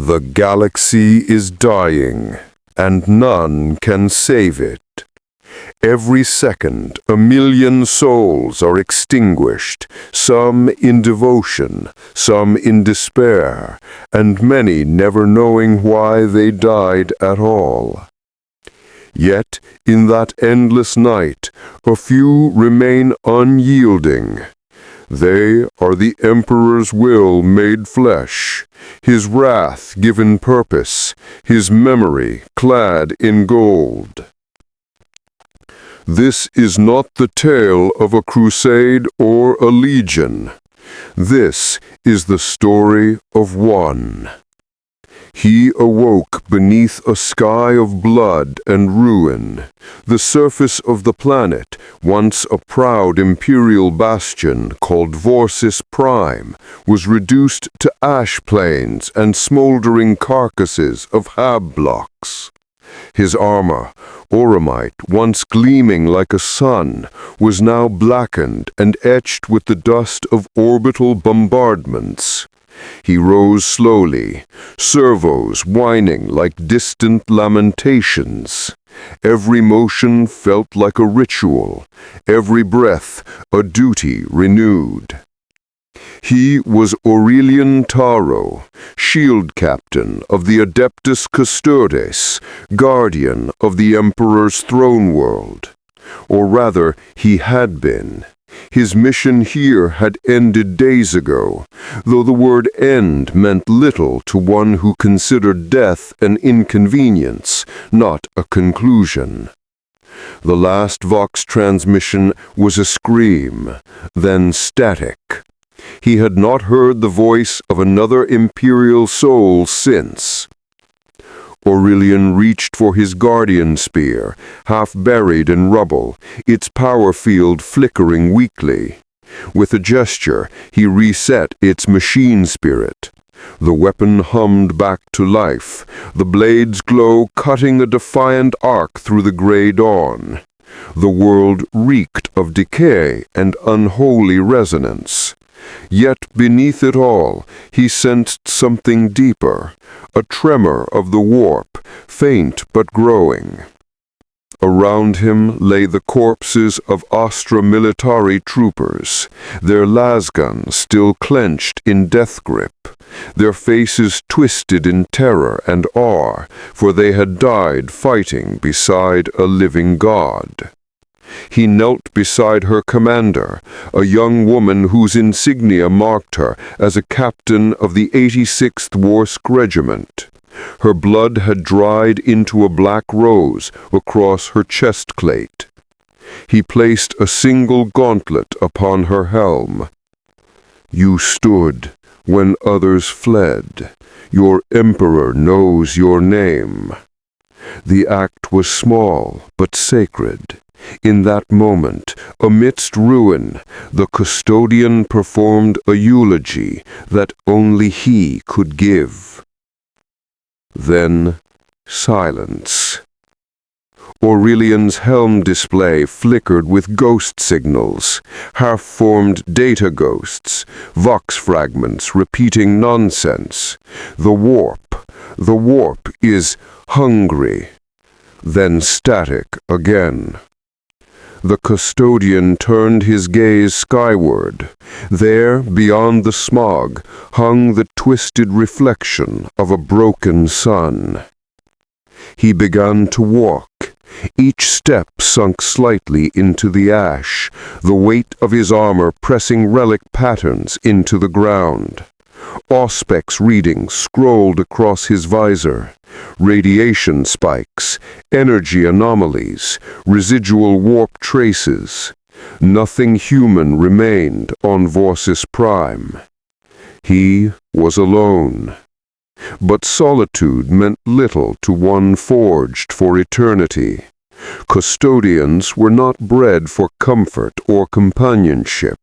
The galaxy is dying, and none can save it. Every second, 1,000,000 souls are extinguished, some in devotion, some in despair, and many never knowing why they died at all. Yet, in that endless night, a few remain unyielding. They are the Emperor's will made flesh, his wrath given purpose, his memory clad in gold. This is not the tale of a crusade or a legion. This is the story of one. He awoke beneath a sky of blood and ruin. The surface of the planet, once a proud imperial bastion called Vorsis Prime, was reduced to ash plains and smoldering carcasses of hab blocks. His armor, Oromite, once gleaming like a sun, was now blackened and etched with the dust of orbital bombardments. He rose slowly, servos whining like distant lamentations. Every motion felt like a ritual, every breath a duty renewed. He was Aurelian Taro, shield captain of the Adeptus Custodes, guardian of the Emperor's throne world. Or rather, he had been. His mission here had ended days ago, though the word end meant little to one who considered death an inconvenience, not a conclusion. The last Vox transmission was a scream, then static. He had not heard the voice of another imperial soul since. Aurelian reached for his guardian spear, half buried in rubble, its power field flickering weakly. With a gesture, he reset its machine spirit. The weapon hummed back to life, the blade's glow cutting a defiant arc through the gray dawn. The world reeked of decay and unholy resonance. Yet beneath it all, he sensed something deeper, a tremor of the warp, faint but growing. Around him lay the corpses of Astra Militari troopers, their lasguns still clenched in death grip, their faces twisted in terror and awe, for they had died fighting beside a living god. He knelt beside her commander, a young woman whose insignia marked her as a captain of the 86th Warsk Regiment. Her blood had dried into a black rose across her chest plate. He placed a single gauntlet upon her helm. "You stood when others fled. Your Emperor knows your name." The act was small but sacred. In that moment, amidst ruin, the custodian performed a eulogy that only he could give. Then, silence. Aurelian's helm display flickered with ghost signals, half-formed data ghosts, vox fragments repeating nonsense. The warp is hungry. Then static again. The custodian turned his gaze skyward. There, beyond the smog, hung the twisted reflection of a broken sun. He began to walk. Each step sunk slightly into the ash, the weight of his armor pressing relic patterns into the ground. Auspex readings scrolled across his visor. Radiation spikes, energy anomalies, residual warp traces. Nothing human remained on Vorsis Prime. He was alone. But solitude meant little to one forged for eternity. Custodians were not bred for comfort or companionship.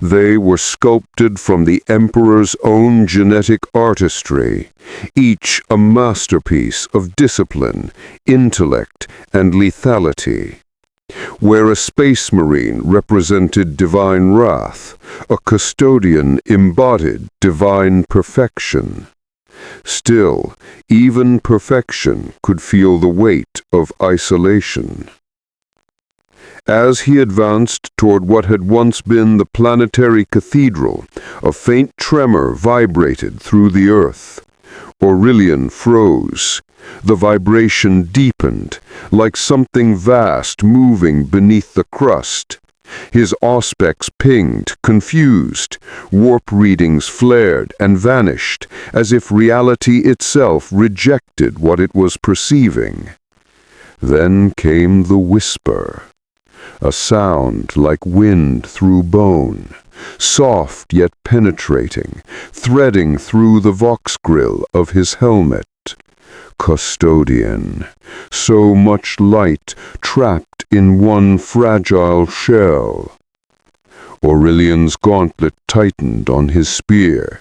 They were sculpted from the Emperor's own genetic artistry, each a masterpiece of discipline, intellect, and lethality. Where a space marine represented divine wrath, a custodian embodied divine perfection. Still, even perfection could feel the weight of isolation. As he advanced toward what had once been the planetary cathedral, a faint tremor vibrated through the earth. Aurelian froze. The vibration deepened, like something vast moving beneath the crust. His auspex pinged, confused. Warp readings flared and vanished, as if reality itself rejected what it was perceiving. Then came the whisper. A sound like wind through bone, soft yet penetrating, threading through the vox grill of his helmet. Custodian, so much light trapped in one fragile shell. Aurelian's gauntlet tightened on his spear.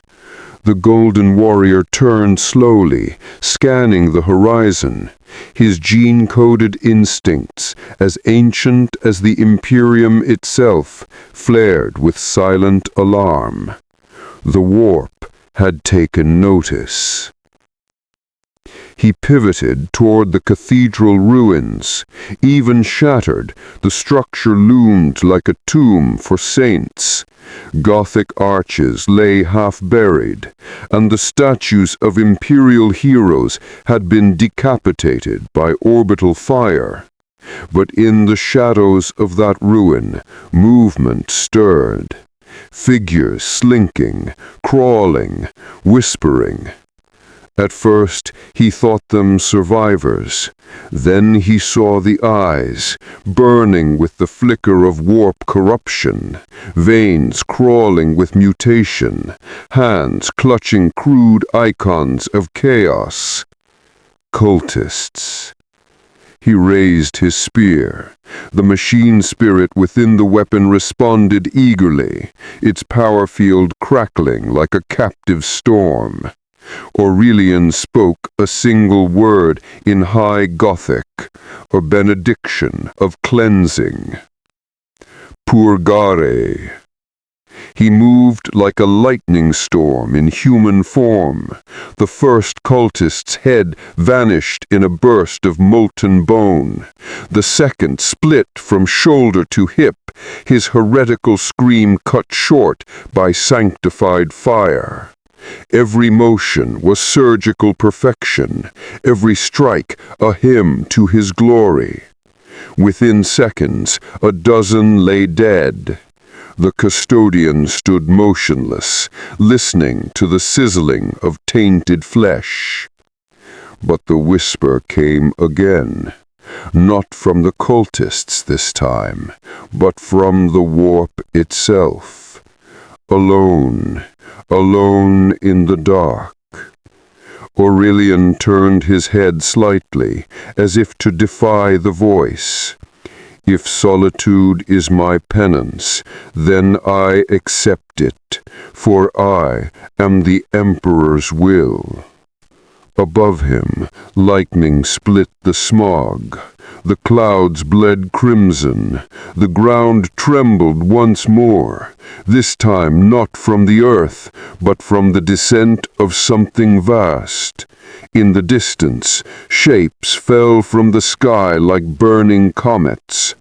The golden warrior turned slowly, scanning the horizon, his gene-coded instincts, as ancient as the Imperium itself, flared with silent alarm. The warp had taken notice. He pivoted toward the cathedral ruins. Even shattered, the structure loomed like a tomb for saints. Gothic arches lay half-buried, and the statues of imperial heroes had been decapitated by orbital fire. But in the shadows of that ruin, movement stirred. Figures slinking, crawling, whispering. At first, he thought them survivors. Then he saw the eyes, burning with the flicker of warp corruption, veins crawling with mutation, hands clutching crude icons of chaos. Cultists. He raised his spear. The machine spirit within the weapon responded eagerly, its power field crackling like a captive storm. Aurelian spoke a single word in High Gothic, a benediction of cleansing. Purgare. He moved like a lightning storm in human form. The first cultist's head vanished in a burst of molten bone. The second split from shoulder to hip, his heretical scream cut short by sanctified fire. Every motion was surgical perfection, every strike a hymn to his glory. Within seconds, a dozen lay dead. The custodian stood motionless, listening to the sizzling of tainted flesh. But the whisper came again, not from the cultists this time, but from the warp itself. Alone in the dark. Aurelian turned his head slightly, as if to defy the voice. If solitude is my penance, then I accept it, for I am the Emperor's will. Above him, lightning split the smog. The clouds bled crimson. The ground trembled once more, this time not from the earth, but from the descent of something vast. In the distance, shapes fell from the sky like burning comets,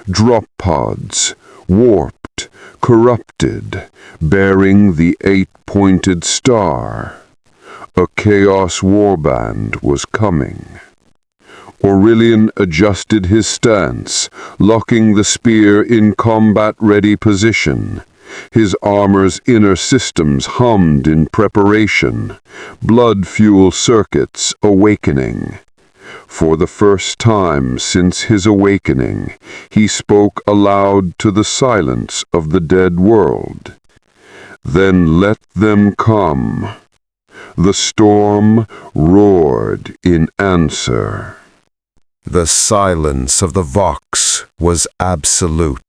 drop pods, warped, corrupted, bearing the eight-pointed star. A Chaos Warband was coming. Aurelian adjusted his stance, locking the spear in combat-ready position. His armor's inner systems hummed in preparation, blood fuel circuits awakening. For the first time since his awakening, he spoke aloud to the silence of the dead world. Then let them come. The storm roared in answer. The silence of the Vox was absolute.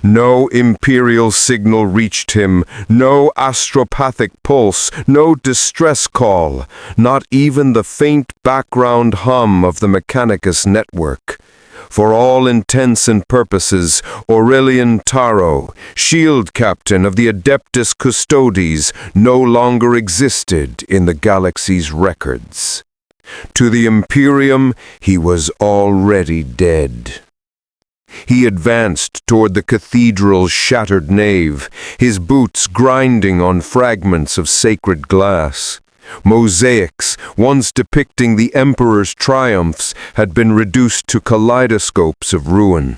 No imperial signal reached him, no astropathic pulse, no distress call, not even the faint background hum of the Mechanicus network. For all intents and purposes, Aurelian Taro, shield captain of the Adeptus Custodes, no longer existed in the galaxy's records. To the Imperium, he was already dead. He advanced toward the cathedral's shattered nave, his boots grinding on fragments of sacred glass. Mosaics, once depicting the emperor's triumphs, had been reduced to kaleidoscopes of ruin.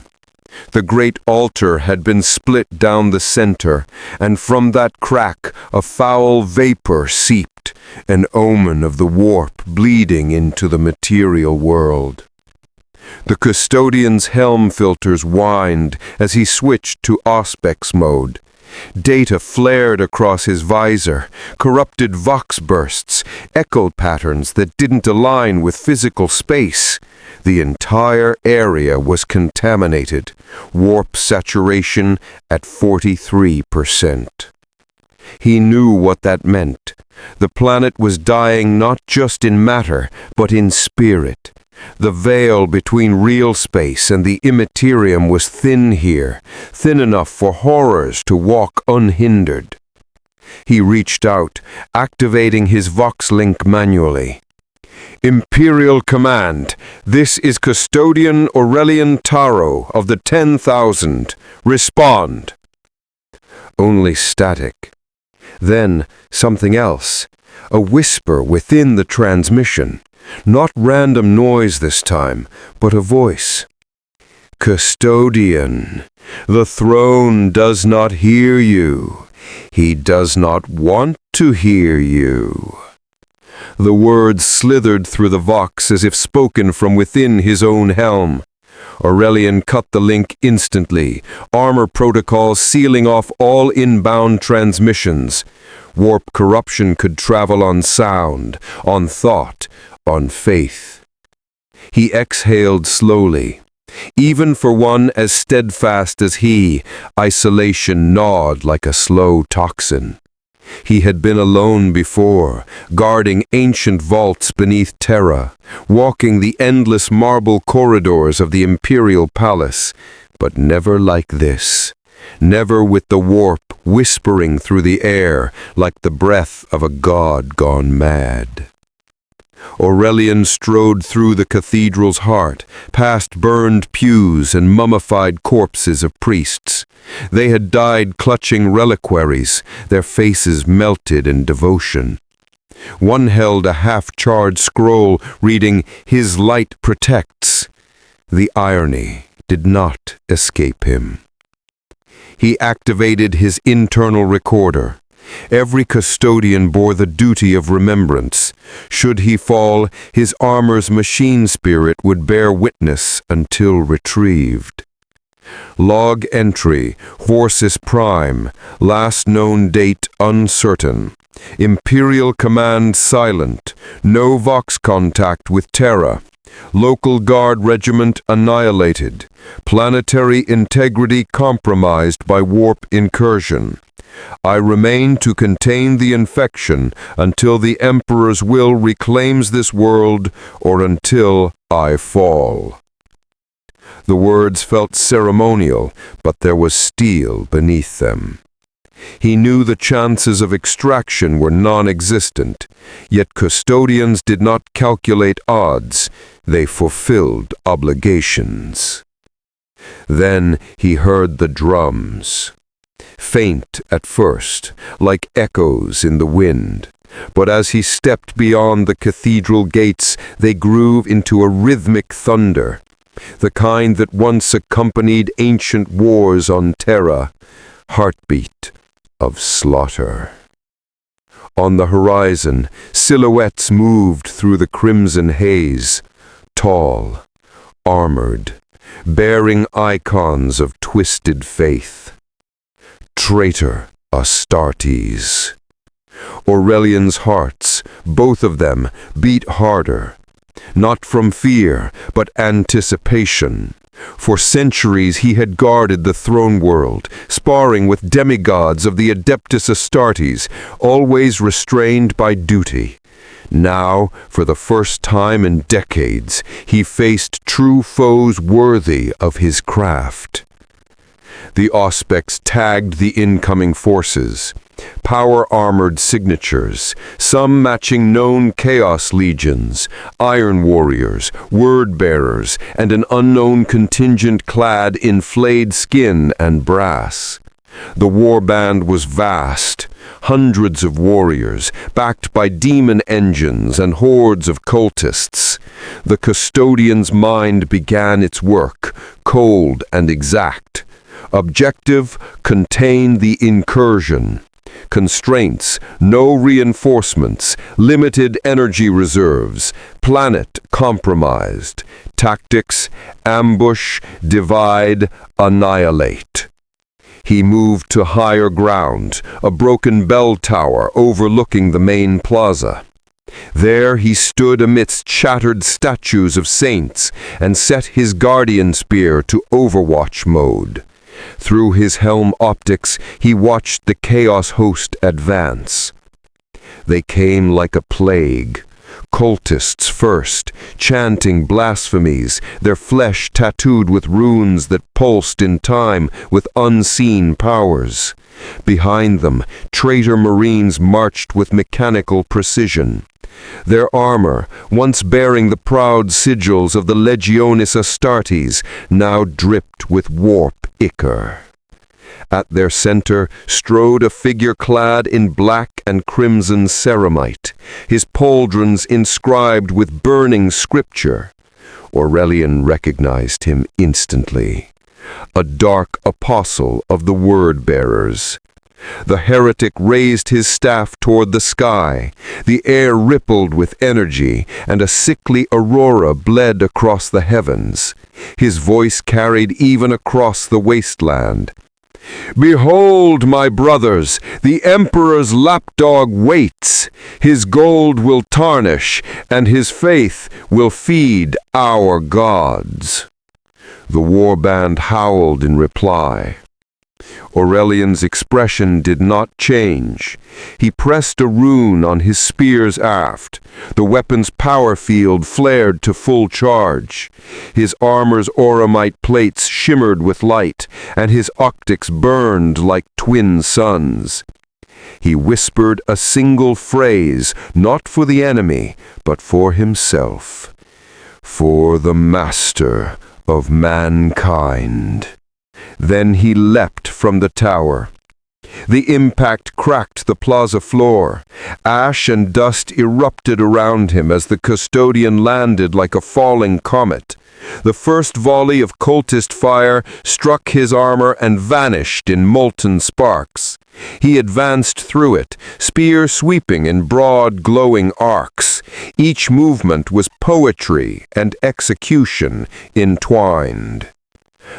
The great altar had been split down the center, and from that crack a foul vapor seeped, an omen of the warp bleeding into the material world. The custodian's helm filters whined as he switched to Auspex mode. Data flared across his visor, corrupted vox bursts, echo patterns that didn't align with physical space. The entire area was contaminated, warp saturation at 43%. He knew what that meant. The planet was dying not just in matter, but in spirit. The veil between real space and the immaterium was thin here, thin enough for horrors to walk unhindered. He reached out, activating his Vox link manually. Imperial Command, this is Custodian Aurelian Taro of the 10,000. Respond. Only static. Then something else, a whisper within the transmission. Not random noise this time, but a voice. Custodian, the throne does not hear you. He does not want to hear you. The words slithered through the vox as if spoken from within his own helm. Aurelian cut the link instantly, armor protocols sealing off all inbound transmissions. Warp corruption could travel on sound, on thought, on faith. He exhaled slowly. Even for one as steadfast as he, isolation gnawed like a slow toxin. He had been alone before, guarding ancient vaults beneath Terra, walking the endless marble corridors of the Imperial Palace, but never like this. Never with the warp whispering through the air like the breath of a god gone mad. Aurelian strode through the cathedral's heart, past burned pews and mummified corpses of priests. They had died clutching reliquaries, their faces melted in devotion. One held a half-charred scroll reading, "His light protects." The irony did not escape him. He activated his internal recorder. Every custodian bore the duty of remembrance. Should he fall, his armor's machine spirit would bear witness until retrieved. Log entry, Vorsis Prime, last known date uncertain. Imperial Command silent, no Vox contact with Terra. Local Guard Regiment annihilated. Planetary integrity compromised by warp incursion. I remain to contain the infection until the Emperor's will reclaims this world or until I fall. The words felt ceremonial, but there was steel beneath them. He knew the chances of extraction were non-existent, yet custodians did not calculate odds, they fulfilled obligations. Then he heard the drums. Faint at first, like echoes in the wind, but as he stepped beyond the cathedral gates, they grew into a rhythmic thunder, the kind that once accompanied ancient wars on Terra, heartbeat of slaughter. On the horizon, silhouettes moved through the crimson haze, tall, armored, bearing icons of twisted faith. Traitor Astartes. Aurelian's hearts, both of them, beat harder. Not from fear, but anticipation. For centuries he had guarded the throne world, sparring with demigods of the Adeptus Astartes, always restrained by duty. Now, for the first time in decades, he faced true foes worthy of his craft. The Auspex tagged the incoming forces, power-armored signatures, some matching known Chaos Legions, Iron Warriors, Word-bearers, and an unknown contingent clad in flayed skin and brass. The warband was vast, hundreds of warriors, backed by demon engines and hordes of cultists. The Custodian's mind began its work, cold and exact. Objective: contain the incursion. Constraints: no reinforcements, limited energy reserves, planet compromised. Tactics: ambush, divide, annihilate. He moved to higher ground, a broken bell tower overlooking the main plaza. There he stood amidst shattered statues of saints and set his guardian spear to overwatch mode. Through his helm optics, he watched the Chaos host advance. They came like a plague. Cultists first, chanting blasphemies, their flesh tattooed with runes that pulsed in time with unseen powers. Behind them, traitor marines marched with mechanical precision. Their armor, once bearing the proud sigils of the Legionis Astartes, now dripped with warp ichor. At their center strode a figure clad in black and crimson ceramite, his pauldrons inscribed with burning scripture. Aurelian recognized him instantly. A dark apostle of the word-bearers. The heretic raised his staff toward the sky. The air rippled with energy, and a sickly aurora bled across the heavens. His voice carried even across the wasteland. "Behold, my brothers, the Emperor's lapdog waits. His gold will tarnish, and his faith will feed our gods." The warband howled in reply. Aurelian's expression did not change. He pressed a rune on his spear's aft. The weapon's power field flared to full charge. His armor's auramite plates shimmered with light, and his optics burned like twin suns. He whispered a single phrase, not for the enemy, but for himself. "For the master of mankind." Then he leapt from the tower. The impact cracked the plaza floor. Ash and dust erupted around him as the Custodian landed like a falling comet. The first volley of cultist fire struck his armor and vanished in molten sparks. He advanced through it, spear sweeping in broad, glowing arcs. Each movement was poetry and execution entwined.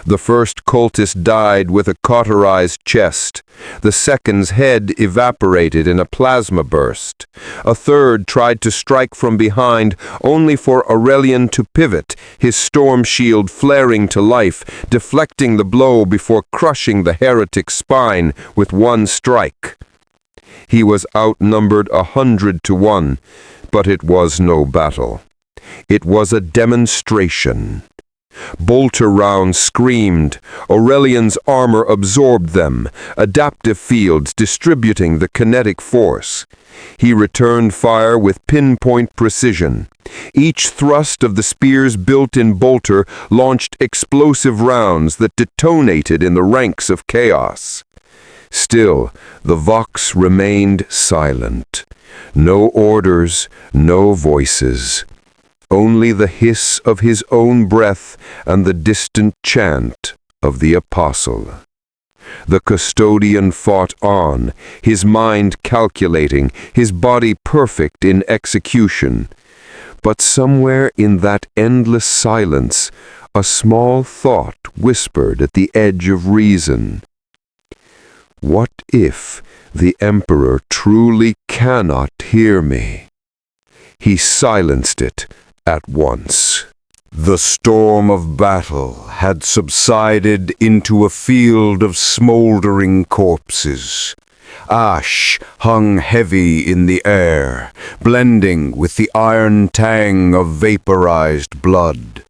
The first cultist died with a cauterized chest. The second's head evaporated in a plasma burst. A third tried to strike from behind, only for Aurelian to pivot, his storm shield flaring to life, deflecting the blow before crushing the heretic's spine with one strike. He was outnumbered 100-1, but it was no battle. It was a demonstration. Bolter rounds screamed. Aurelian's armor absorbed them, adaptive fields distributing the kinetic force. He returned fire with pinpoint precision. Each thrust of the spear's built-in bolter launched explosive rounds that detonated in the ranks of chaos. Still, the Vox remained silent. No orders, no voices. Only the hiss of his own breath and the distant chant of the apostle. The Custodian fought on, his mind calculating, his body perfect in execution. But somewhere in that endless silence, a small thought whispered at the edge of reason. What if the Emperor truly cannot hear me? He silenced it at once. The storm of battle had subsided into a field of smoldering corpses. Ash hung heavy in the air, blending with the iron tang of vaporized blood.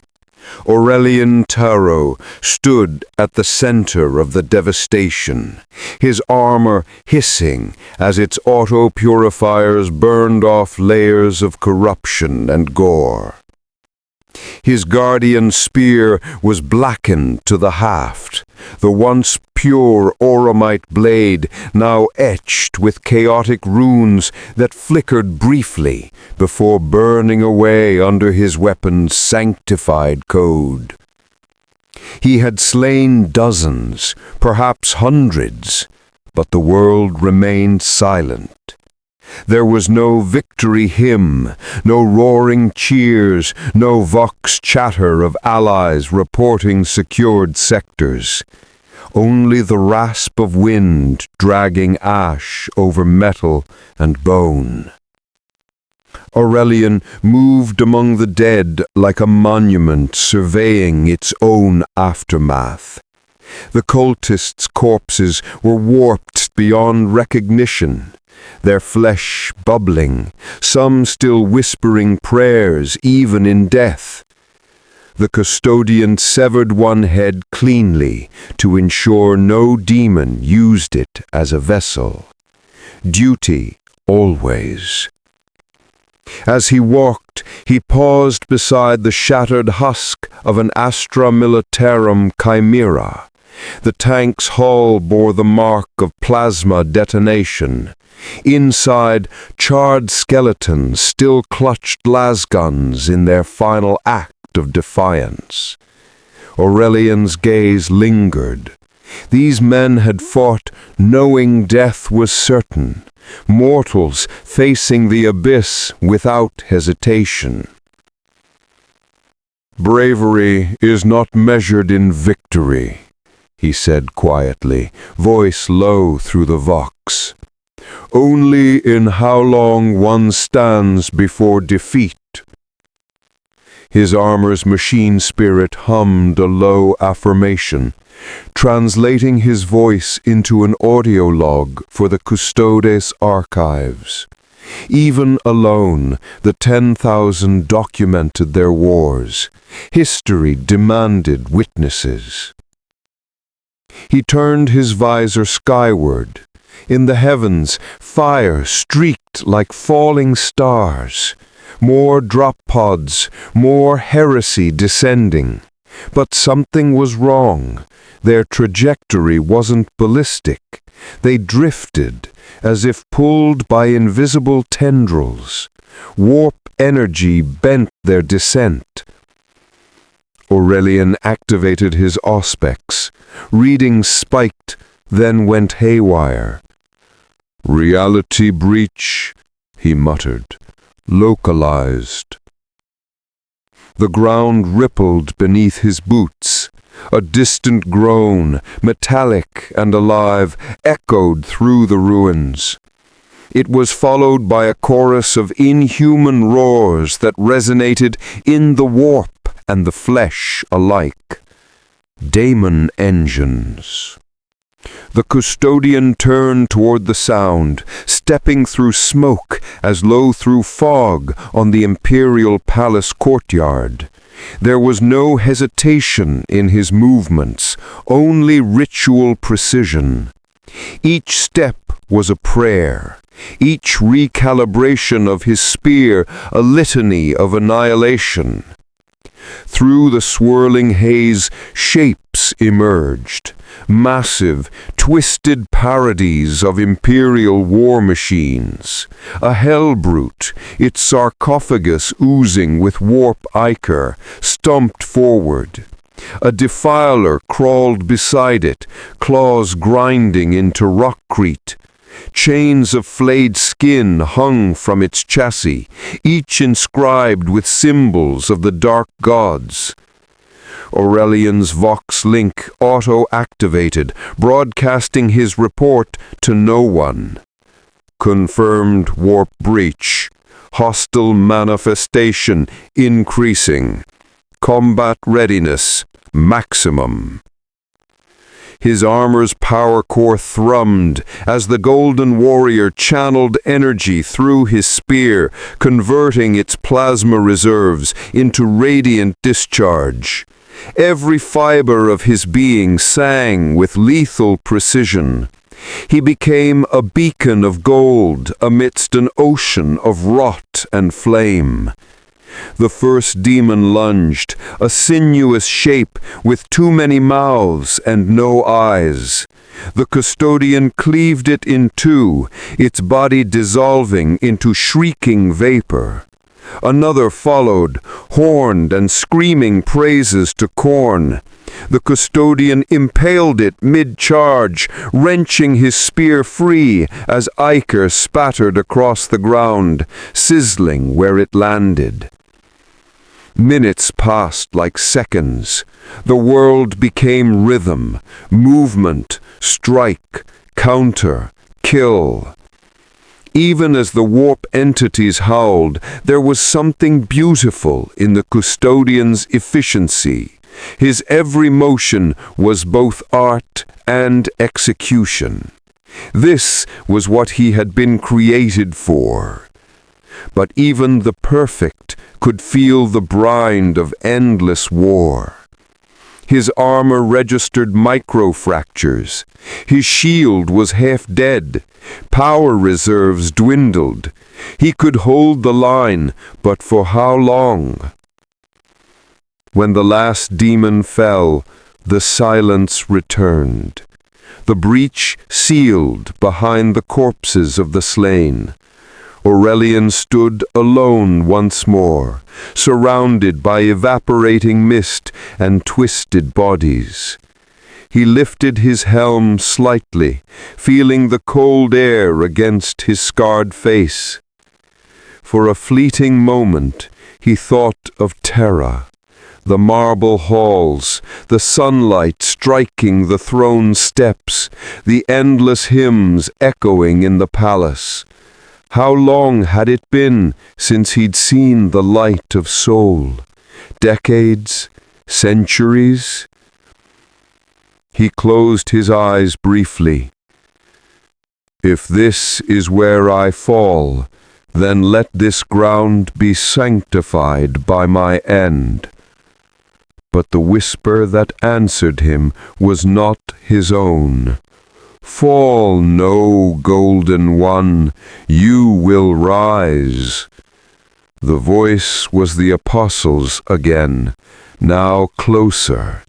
Aurelian Taro stood at the center of the devastation, his armor hissing as its auto-purifiers burned off layers of corruption and gore. His guardian spear was blackened to the haft, the once pure auramite blade now etched with chaotic runes that flickered briefly before burning away under his weapon's sanctified code. He had slain dozens, perhaps hundreds, but the world remained silent. There was no victory hymn, no roaring cheers, no vox chatter of allies reporting secured sectors. Only the rasp of wind dragging ash over metal and bone. Aurelian moved among the dead like a monument surveying its own aftermath. The cultists' corpses were warped beyond recognition, their flesh bubbling, some still whispering prayers even in death. The custodian severed one head cleanly to ensure no demon used it as a vessel. Duty always. As he walked, he paused beside the shattered husk of an Astra Militarum Chimera. The tank's hull bore the mark of plasma detonation. Inside, charred skeletons still clutched lasguns in their final act of defiance. Aurelian's gaze lingered. These men had fought knowing death was certain, mortals facing the abyss without hesitation. "Bravery is not measured in victory," he said quietly, voice low through the vox. "Only in how long one stands before defeat." His armor's machine spirit hummed a low affirmation, translating his voice into an audio log for the Custodes archives. Even alone, the 10,000 documented their wars. History demanded witnesses. He turned his visor skyward. In the heavens, fire streaked like falling stars. More drop pods, more heresy descending. But something was wrong. Their trajectory wasn't ballistic. They drifted, as if pulled by invisible tendrils. Warp energy bent their descent. Aurelian activated his auspex. Readings spiked, then went haywire. "Reality breach," he muttered, "localized." The ground rippled beneath his boots. A distant groan, metallic and alive, echoed through the ruins. It was followed by a chorus of inhuman roars that resonated in the warp and the flesh alike. Daemon engines. The custodian turned toward the sound, stepping through smoke as low through fog on the imperial palace courtyard. There was no hesitation in his movements, only ritual precision. Each step was a prayer, each recalibration of his spear a litany of annihilation. Through the swirling haze, shapes emerged, massive, twisted parodies of imperial war machines. A hell brute, its sarcophagus oozing with warp ichor, stumped forward. A defiler crawled beside it, claws grinding into rockcrete. Chains of flayed skin hung from its chassis, each inscribed with symbols of the dark gods. Aurelian's Vox Link auto-activated, broadcasting his report to no one. Confirmed warp breach. Hostile manifestation increasing. Combat readiness maximum. His armor's power core thrummed as the golden warrior channeled energy through his spear, converting its plasma reserves into radiant discharge. Every fiber of his being sang with lethal precision. He became a beacon of gold amidst an ocean of rot and flame. The first demon lunged, a sinuous shape with too many mouths and no eyes. The custodian cleaved it in two, its body dissolving into shrieking vapor. Another followed, horned and screaming praises to Khorne. The custodian impaled it mid-charge, wrenching his spear free as ichor spattered across the ground, sizzling where it landed. Minutes passed like seconds. The world became rhythm, movement, strike, counter, kill. Even as the warp entities howled, there was something beautiful in the custodian's efficiency. His every motion was both art and execution. This was what he had been created for. But even the perfect could feel the brine of endless war. His armor registered microfractures. His shield was half dead. Power reserves dwindled. He could hold the line, but for how long? When the last demon fell, the silence returned. The breach sealed behind the corpses of the slain. Aurelian stood alone once more, surrounded by evaporating mist and twisted bodies. He lifted his helm slightly, feeling the cold air against his scarred face. For a fleeting moment, he thought of Terra, the marble halls, the sunlight striking the throne steps, the endless hymns echoing in the palace. How long had it been since he'd seen the light of soul? Decades? Centuries? He closed his eyes briefly. If this is where I fall, then let this ground be sanctified by my end. But the whisper that answered him was not his own. Fall no, golden one, you will rise. The voice was the apostle's again, now closer,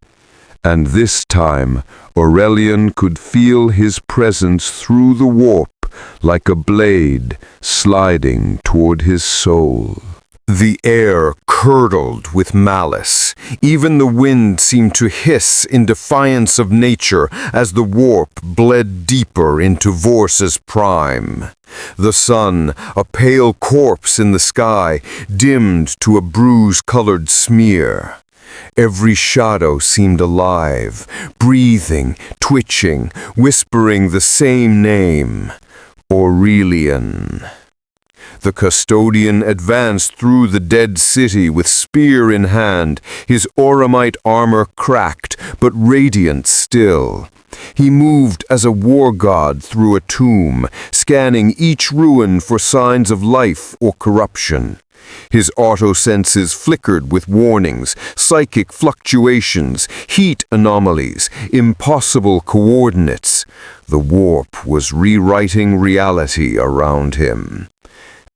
and this time Aurelian could feel his presence through the warp like a blade sliding toward his soul. The air curdled with malice. Even the wind seemed to hiss in defiance of nature as the warp bled deeper into Vorsa's prime. The sun, a pale corpse in the sky, dimmed to a bruise-colored smear. Every shadow seemed alive, breathing, twitching, whispering the same name, Aurelian. The custodian advanced through the dead city with spear in hand, his auramite armor cracked, but radiant still. He moved as a war god through a tomb, scanning each ruin for signs of life or corruption. His auto-senses flickered with warnings, psychic fluctuations, heat anomalies, impossible coordinates. The warp was rewriting reality around him.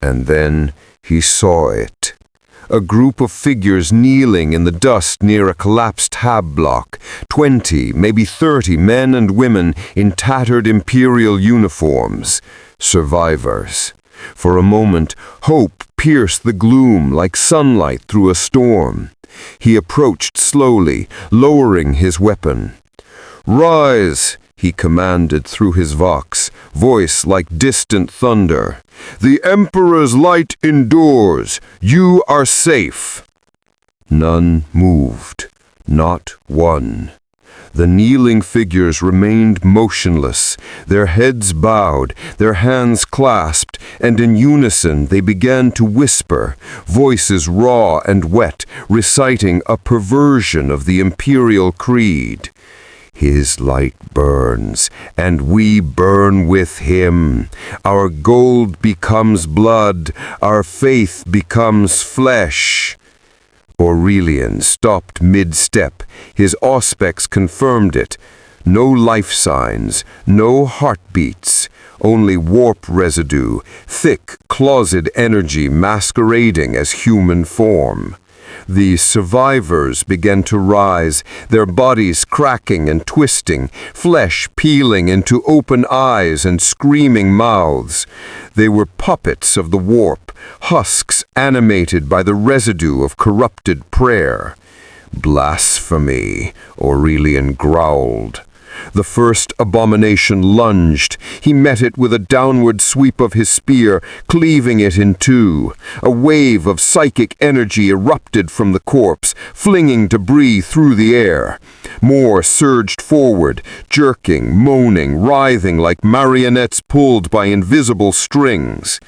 And then he saw it. A group of figures kneeling in the dust near a collapsed hab block. 20, maybe 30 men and women in tattered imperial uniforms. Survivors. For a moment, hope pierced the gloom like sunlight through a storm. He approached slowly, lowering his weapon. "Rise!" he commanded through his vox, voice like distant thunder. "The Emperor's light endures. You are safe." None moved, not one. The kneeling figures remained motionless, their heads bowed, their hands clasped, and in unison they began to whisper, voices raw and wet, reciting a perversion of the imperial creed. His light burns, and we burn with him. Our gold becomes blood, our faith becomes flesh. Aurelian stopped mid-step. His auspex confirmed it. No life signs, no heartbeats, only warp residue, thick, closet energy masquerading as human form. The survivors began to rise, their bodies cracking and twisting, flesh peeling into open eyes and screaming mouths. They were puppets of the warp, husks animated by the residue of corrupted prayer. "Blasphemy," Aurelian growled. The first abomination lunged. He met it with a downward sweep of his spear, cleaving it in two. A wave of psychic energy erupted from the corpse, flinging debris through the air. More surged forward, jerking, moaning, writhing like marionettes pulled by invisible strings.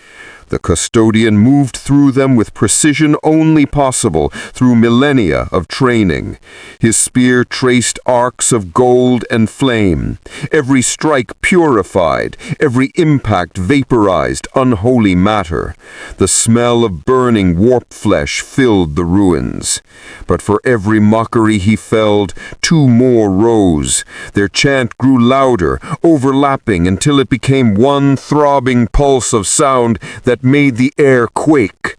The custodian moved through them with precision only possible through millennia of training. His spear traced arcs of gold and flame, every strike purified, every impact vaporized unholy matter. The smell of burning warp flesh filled the ruins. But for every mockery he felled, two more rose. Their chant grew louder, overlapping until it became one throbbing pulse of sound that made the air quake.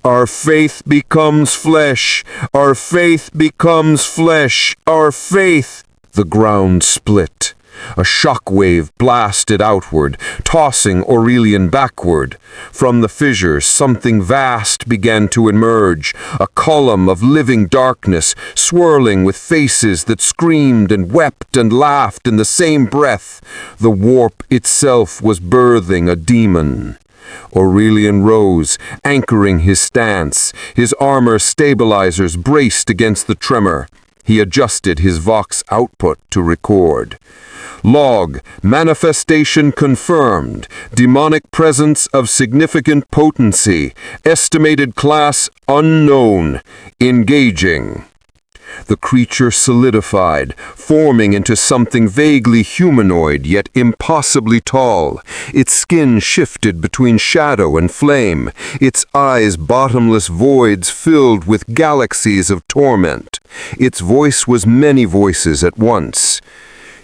Our faith becomes flesh. Our faith becomes flesh. Our faith. The ground split. A shock wave blasted outward, tossing Aurelian backward. From the fissures, something vast began to emerge, a column of living darkness, swirling with faces that screamed and wept and laughed in the same breath. The warp itself was birthing a demon. Aurelian rose, anchoring his stance, his armor stabilizers braced against the tremor. He adjusted his Vox output to record. Log, manifestation confirmed, demonic presence of significant potency, estimated class unknown, engaging. The creature solidified, forming into something vaguely humanoid yet impossibly tall. Its skin shifted between shadow and flame, its eyes bottomless voids filled with galaxies of torment. Its voice was many voices at once.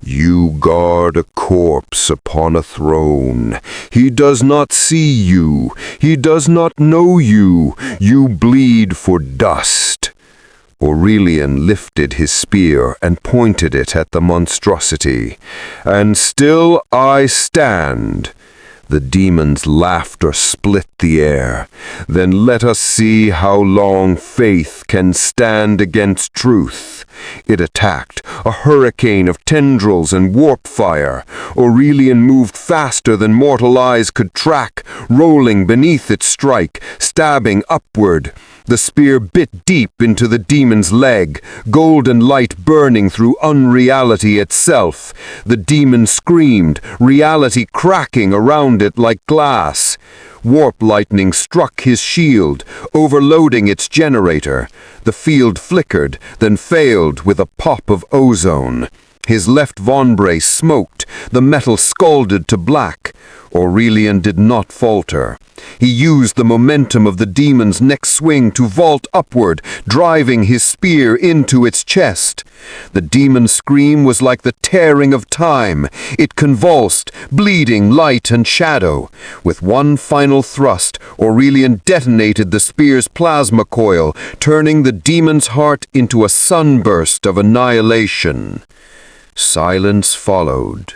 "You guard a corpse upon a throne. He does not see you. He does not know you. You bleed for dust." Aurelian lifted his spear and pointed it at the monstrosity. "And still I stand." The demon's laughter split the air. "Then let us see how long faith can stand against truth." It attacked, a hurricane of tendrils and warp fire. Aurelian moved faster than mortal eyes could track, rolling beneath its strike, stabbing upward. The spear bit deep into the demon's leg, golden light burning through unreality itself. The demon screamed, reality cracking around it like glass. Warp lightning struck his shield, overloading its generator. The field flickered, then failed with a pop of ozone. His left vombrace smoked, the metal scalded to black. Aurelian did not falter. He used the momentum of the demon's next swing to vault upward, driving his spear into its chest. The demon's scream was like the tearing of time. It convulsed, bleeding light and shadow. With one final thrust, Aurelian detonated the spear's plasma coil, turning the demon's heart into a sunburst of annihilation. Silence followed.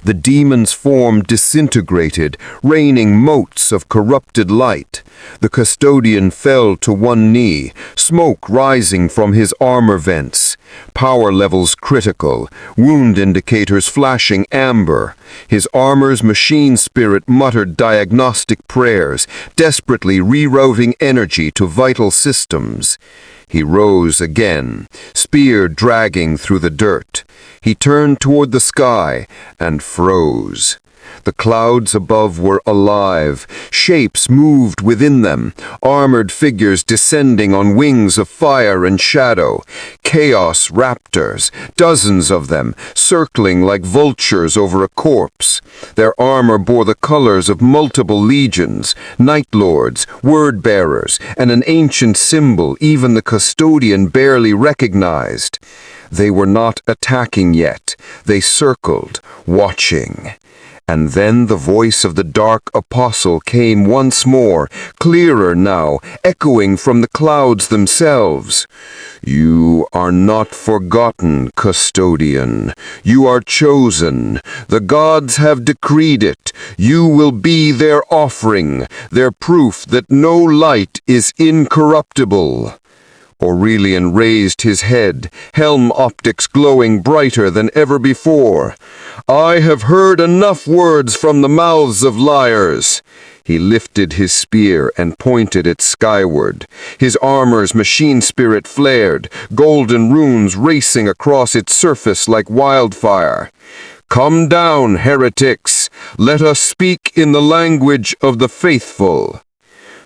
The demon's form disintegrated, raining motes of corrupted light. The custodian fell to one knee, smoke rising from his armor vents. Power levels critical, wound indicators flashing amber. His armor's machine spirit muttered diagnostic prayers, desperately rerouting energy to vital systems. He rose again, spear dragging through the dirt. He turned toward the sky and froze. The clouds above were alive. Shapes moved within them, armored figures descending on wings of fire and shadow. Chaos raptors, dozens of them, circling like vultures over a corpse. Their armor bore the colors of multiple legions, night lords, word-bearers, and an ancient symbol even the Custodian barely recognized. They were not attacking yet. They circled, watching. And then the voice of the Dark Apostle came once more, clearer now, echoing from the clouds themselves. "You are not forgotten, Custodian. You are chosen. The gods have decreed it. You will be their offering, their proof that no light is incorruptible." Aurelian raised his head, helm optics glowing brighter than ever before. "I have heard enough words from the mouths of liars." He lifted his spear and pointed it skyward. His armor's machine spirit flared, golden runes racing across its surface like wildfire. "Come down, heretics! Let us speak in the language of the faithful."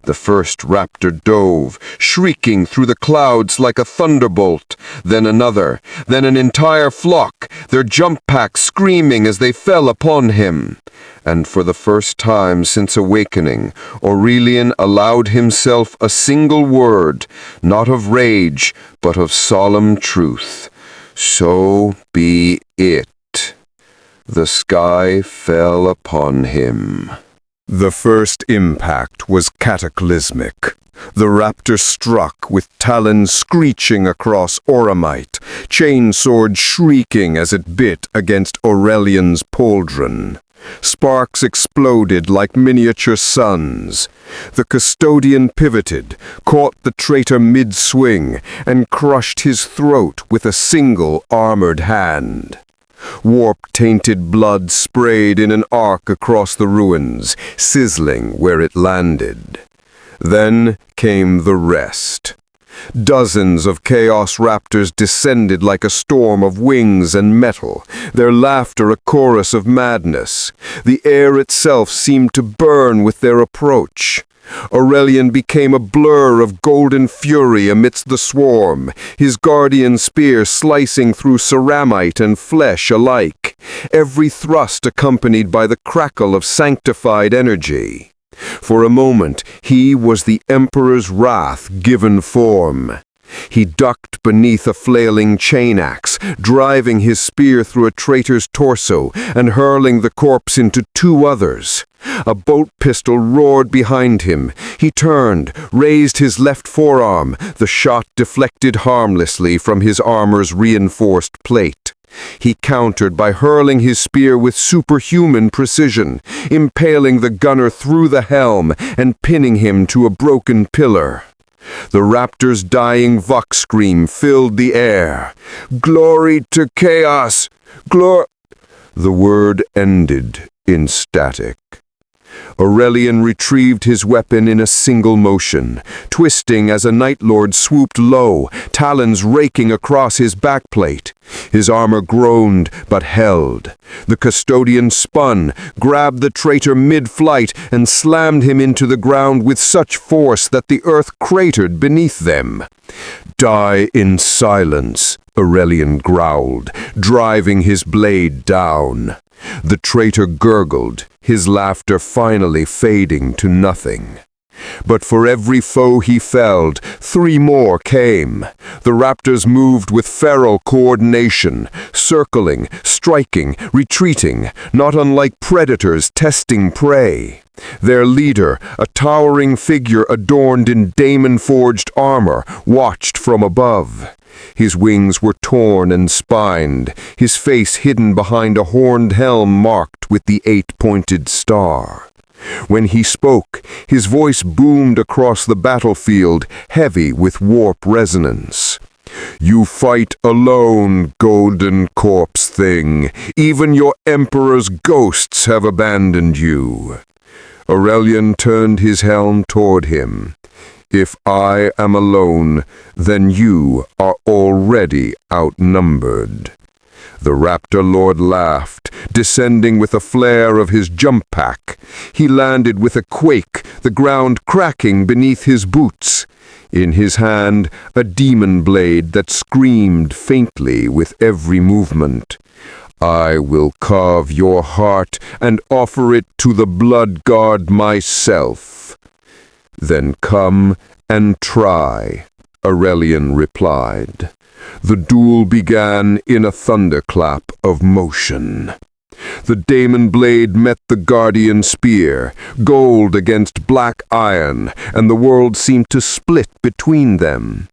The first raptor dove, shrieking through the clouds like a thunderbolt, then another, then an entire flock, their jump packs screaming as they fell upon him. And for the first time since awakening, Aurelian allowed himself a single word, not of rage, but of solemn truth. "So be it." The sky fell upon him. The first impact was cataclysmic. The raptor struck with talons screeching across Oromite, chainsword shrieking as it bit against Aurelian's pauldron. Sparks exploded like miniature suns. The Custodian pivoted, caught the traitor mid-swing, and crushed his throat with a single armored hand. Warp-tainted blood sprayed in an arc across the ruins, sizzling where it landed. Then came the rest. Dozens of Chaos Raptors descended like a storm of wings and metal, their laughter a chorus of madness. The air itself seemed to burn with their approach. Aurelian became a blur of golden fury amidst the swarm, his guardian spear slicing through ceramite and flesh alike, every thrust accompanied by the crackle of sanctified energy. For a moment, he was the Emperor's wrath given form. He ducked beneath a flailing chain axe, driving his spear through a traitor's torso and hurling the corpse into two others. A bolt pistol roared behind him. He turned, raised his left forearm. The shot deflected harmlessly from his armor's reinforced plate. He countered by hurling his spear with superhuman precision, impaling the gunner through the helm and pinning him to a broken pillar. The raptor's dying vox scream filled the air. "Glory to chaos! The word ended in static. Aurelian retrieved his weapon in a single motion, twisting as a Night Lord swooped low, talons raking across his backplate. His armor groaned, but held. The Custodian spun, grabbed the traitor mid-flight, and slammed him into the ground with such force that the earth cratered beneath them. "Die in silence," Aurelian growled, driving his blade down. The traitor gurgled, his laughter finally fading to nothing. But for every foe he felled, 3 more came. The raptors moved with feral coordination, circling, striking, retreating, not unlike predators testing prey. Their leader, a towering figure adorned in daemon-forged armor, watched from above. His wings were torn and spined, his face hidden behind a horned helm marked with the 8-pointed star. When he spoke, his voice boomed across the battlefield, heavy with warp resonance. "You fight alone, golden corpse thing. Even your emperor's ghosts have abandoned you." Aurelian turned his helm toward him. "If I am alone, then you are already outnumbered." The Raptor Lord laughed, descending with a flare of his jump pack. He landed with a quake, the ground cracking beneath his boots. In his hand, a demon blade that screamed faintly with every movement. I will carve your heart and offer it to the Blood Guard myself. Then come and try, Aurelian replied. The duel began in a thunderclap of motion. The Daemon blade met the Guardian spear, gold against black iron, and the world seemed to split between them.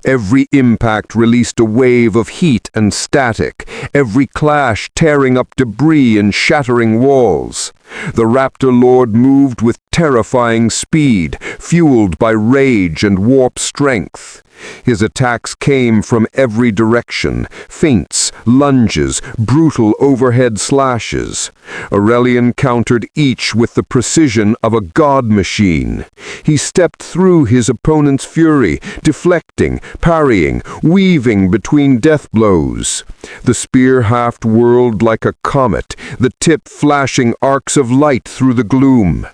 Every impact released a wave of heat and static, every clash tearing up debris and shattering walls. The Raptor Lord moved with terrifying speed, fueled by rage and warp strength. His attacks came from every direction, feints, lunges, brutal overhead slashes. Aurelian countered each with the precision of a god machine. He stepped through his opponent's fury, deflecting, parrying, weaving between death blows. The spear haft whirled like a comet, the tip flashing arcs of light through the gloom.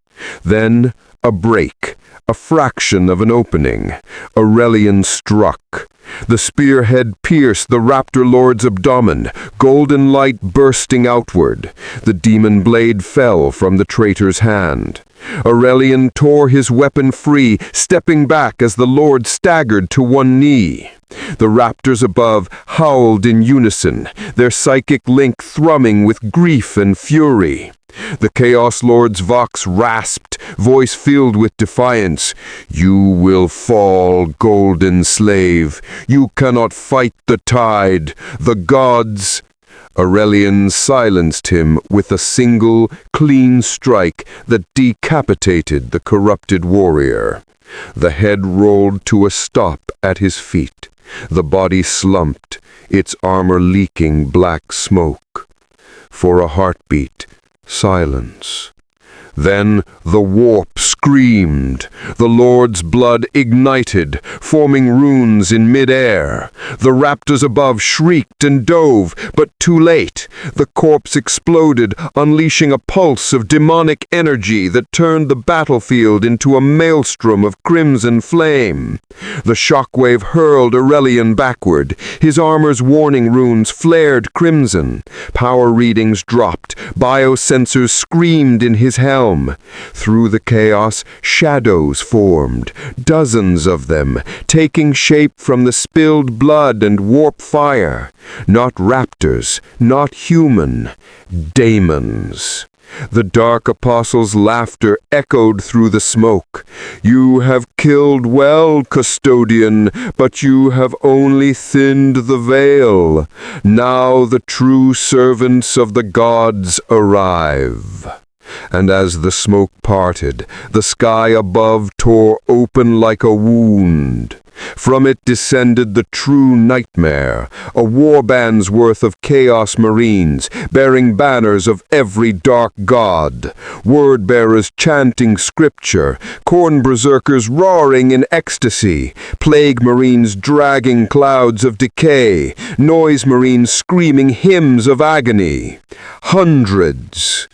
Then a break. A fraction of an opening. Aurelian struck. The spearhead pierced the Raptor Lord's abdomen, golden light bursting outward. The demon blade fell from the traitor's hand. Aurelian tore his weapon free, stepping back as the Lord staggered to one knee. The raptors above howled in unison, their psychic link thrumming with grief and fury. The Chaos Lord's vox rasped, voice filled with defiance. You will fall, golden slave. You cannot fight the tide. The gods... Aurelian silenced him with a single, clean strike that decapitated the corrupted warrior. The head rolled to a stop at his feet. The body slumped, its armor leaking black smoke. For a heartbeat, silence. Then the warp screamed. The Lord's blood ignited, forming runes in mid-air. The raptors above shrieked and dove, but too late. The corpse exploded, unleashing a pulse of demonic energy that turned the battlefield into a maelstrom of crimson flame. The shockwave hurled Aurelian backward. His armor's warning runes flared crimson. Power readings dropped. Biosensors screamed in his helm. Through the chaos, shadows formed, dozens of them, taking shape from the spilled blood and warp fire. Not raptors, not human, daemons. The dark apostle's laughter echoed through the smoke. You have killed well, Custodian, but you have only thinned the veil. Now the true servants of the gods arrive. And as the smoke parted, the sky above tore open like a wound. From it descended the true nightmare, a warband's worth of chaos marines, bearing banners of every dark god, word-bearers chanting scripture, corn berserkers roaring in ecstasy, plague marines dragging clouds of decay, noise marines screaming hymns of agony. Hundreds.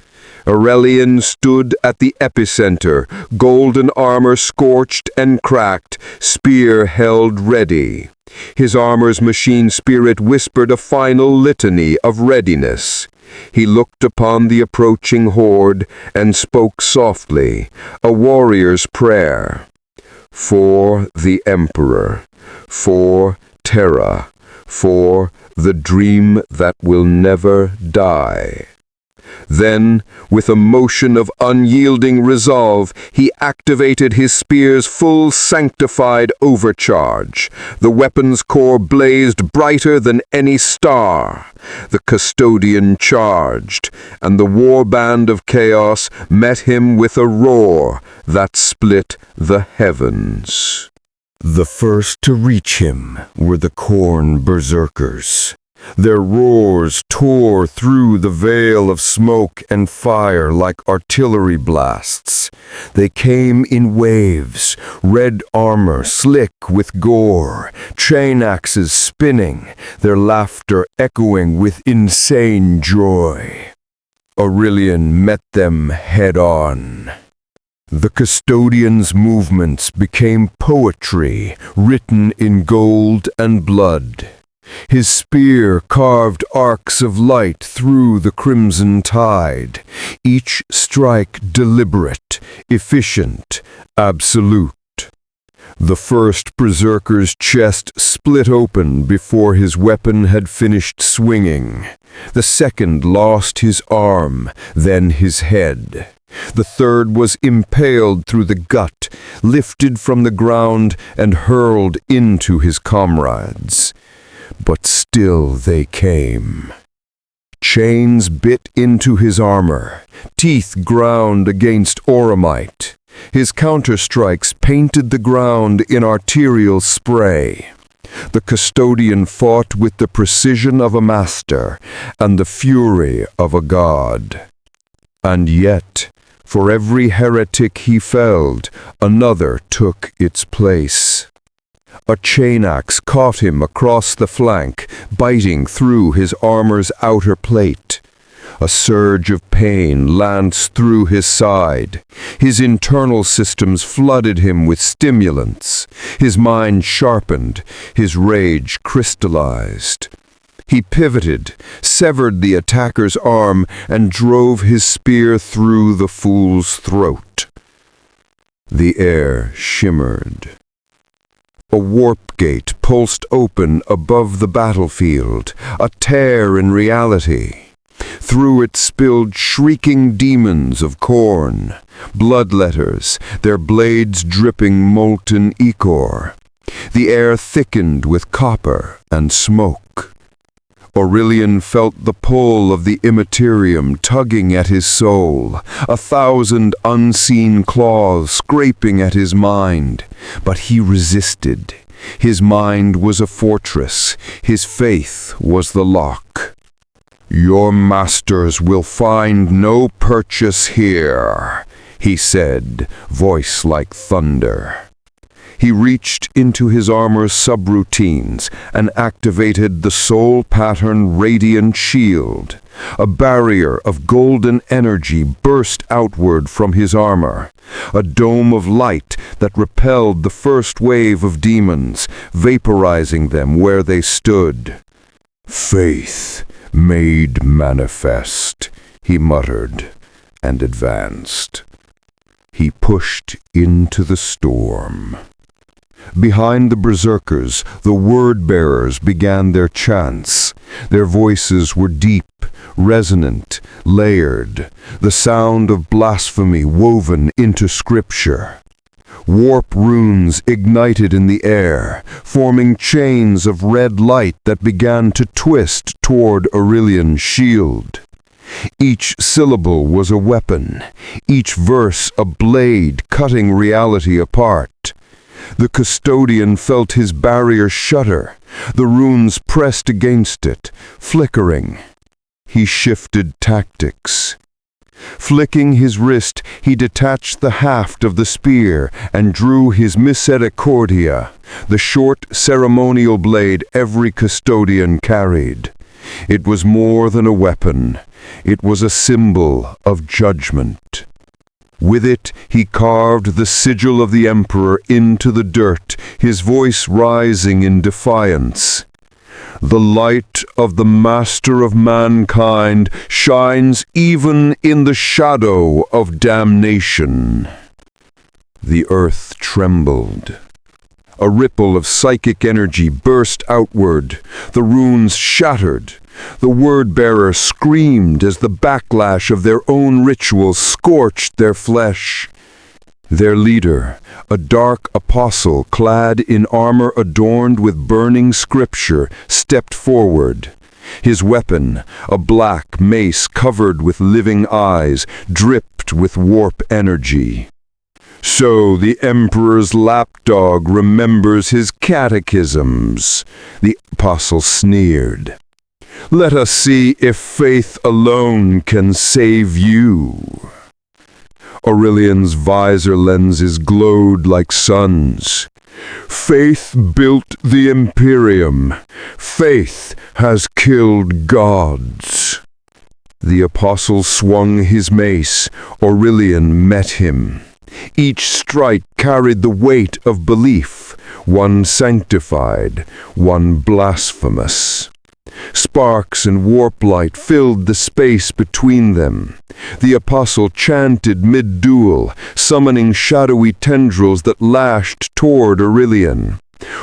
Aurelian stood at the epicenter, golden armor scorched and cracked, spear held ready. His armor's machine spirit whispered a final litany of readiness. He looked upon the approaching horde and spoke softly, a warrior's prayer. For the Emperor, for Terra, for the dream that will never die. Then, with a motion of unyielding resolve, he activated his spear's full sanctified overcharge. The weapon's core blazed brighter than any star. The Custodian charged, and the warband of chaos met him with a roar that split the heavens. The first to reach him were the corn berserkers. Their roars tore through the veil of smoke and fire like artillery blasts. They came in waves, red armor slick with gore, chain axes spinning, their laughter echoing with insane joy. Aurelian met them head-on. The Custodian's movements became poetry written in gold and blood. His spear carved arcs of light through the crimson tide, each strike deliberate, efficient, absolute. The first berserker's chest split open before his weapon had finished swinging. The second lost his arm, then his head. The third was impaled through the gut, lifted from the ground, and hurled into his comrades. But still they came. Chains bit into his armor, teeth ground against auramite. His counterstrikes painted the ground in arterial spray. The Custodian fought with the precision of a master and the fury of a god. And yet, for every heretic he felled, another took its place. A chain axe caught him across the flank, biting through his armor's outer plate. A surge of pain lanced through his side. His internal systems flooded him with stimulants. His mind sharpened, his rage crystallized. He pivoted, severed the attacker's arm, and drove his spear through the fool's throat. The air shimmered. A warp gate pulsed open above the battlefield, a tear in reality. Through it spilled shrieking demons of corn, bloodletters, their blades dripping molten ichor. The air thickened with copper and smoke. Aurelian felt the pull of the immaterium tugging at his soul, 1,000 unseen claws scraping at his mind. But he resisted. His mind was a fortress. His faith was the lock. "Your masters will find no purchase here," he said, voice like thunder. He reached into his armor's subroutines and activated the soul pattern radiant shield. A barrier of golden energy burst outward from his armor, a dome of light that repelled the first wave of demons, vaporizing them where they stood. "Faith made manifest," he muttered, and advanced. He pushed into the storm. Behind the berserkers, the word-bearers began their chants. Their voices were deep, resonant, layered, the sound of blasphemy woven into scripture. Warp runes ignited in the air, forming chains of red light that began to twist toward Aurelian's shield. Each syllable was a weapon, each verse a blade cutting reality apart. The Custodian felt his barrier shudder, the runes pressed against it, flickering. He shifted tactics. Flicking his wrist, he detached the haft of the spear and drew his misericordia, the short ceremonial blade every Custodian carried. It was more than a weapon. It was a symbol of judgment. With it, he carved the sigil of the Emperor into the dirt, his voice rising in defiance. "The light of the Master of Mankind shines even in the shadow of damnation." The earth trembled. A ripple of psychic energy burst outward. The runes shattered. The word-bearer screamed as the backlash of their own rituals scorched their flesh. Their leader, a dark apostle clad in armor adorned with burning scripture, stepped forward. His weapon, a black mace covered with living eyes, dripped with warp energy. "So the Emperor's lapdog remembers his catechisms," the apostle sneered. Let us see if faith alone can save you." Aurelian's visor lenses glowed like suns. "Faith built the Imperium. Faith has killed gods." The apostle swung his mace. Aurelian met him. Each strike carried the weight of belief, one sanctified, one blasphemous. Sparks and warp light filled the space between them. The apostle chanted mid-duel, summoning shadowy tendrils that lashed toward Aurelian.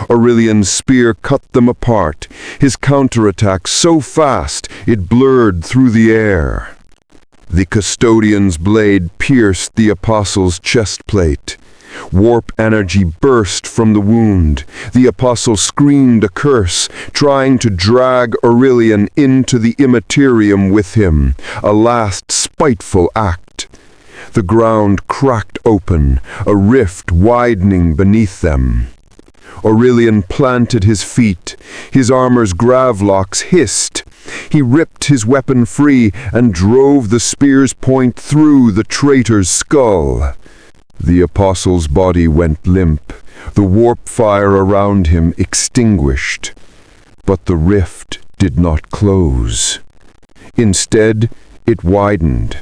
Aurelian's spear cut them apart, his counterattack so fast it blurred through the air. The custodian's blade pierced the apostle's chest plate. Warp energy burst from the wound. The apostle screamed a curse, trying to drag Aurelian into the immaterium with him, a last spiteful act. The ground cracked open, a rift widening beneath them. Aurelian planted his feet. His armor's gravlocks hissed. He ripped his weapon free and drove the spear's point through the traitor's skull. The apostle's body went limp, the warp fire around him extinguished. But the rift did not close. Instead, it widened.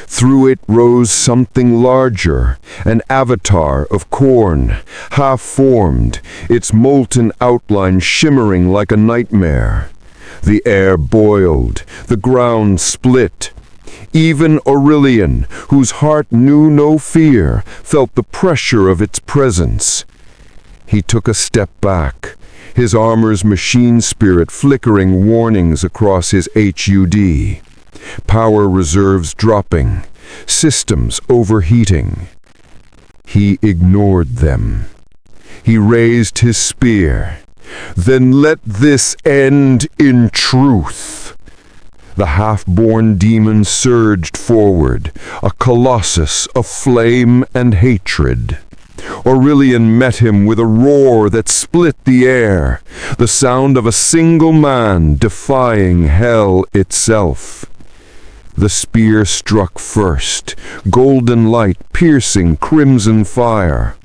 Through it rose something larger, an avatar of corn, half-formed, its molten outline shimmering like a nightmare. The air boiled, the ground split. Even Aurelian, whose heart knew no fear, felt the pressure of its presence. He took a step back, his armor's machine spirit flickering warnings across his HUD. Power reserves dropping, systems overheating. He ignored them. He raised his spear. "Then let this end in truth." The half-born demon surged forward, a colossus of flame and hatred. Aurelian met him with a roar that split the air, the sound of a single man defying hell itself. The spear struck first, golden light piercing crimson fire.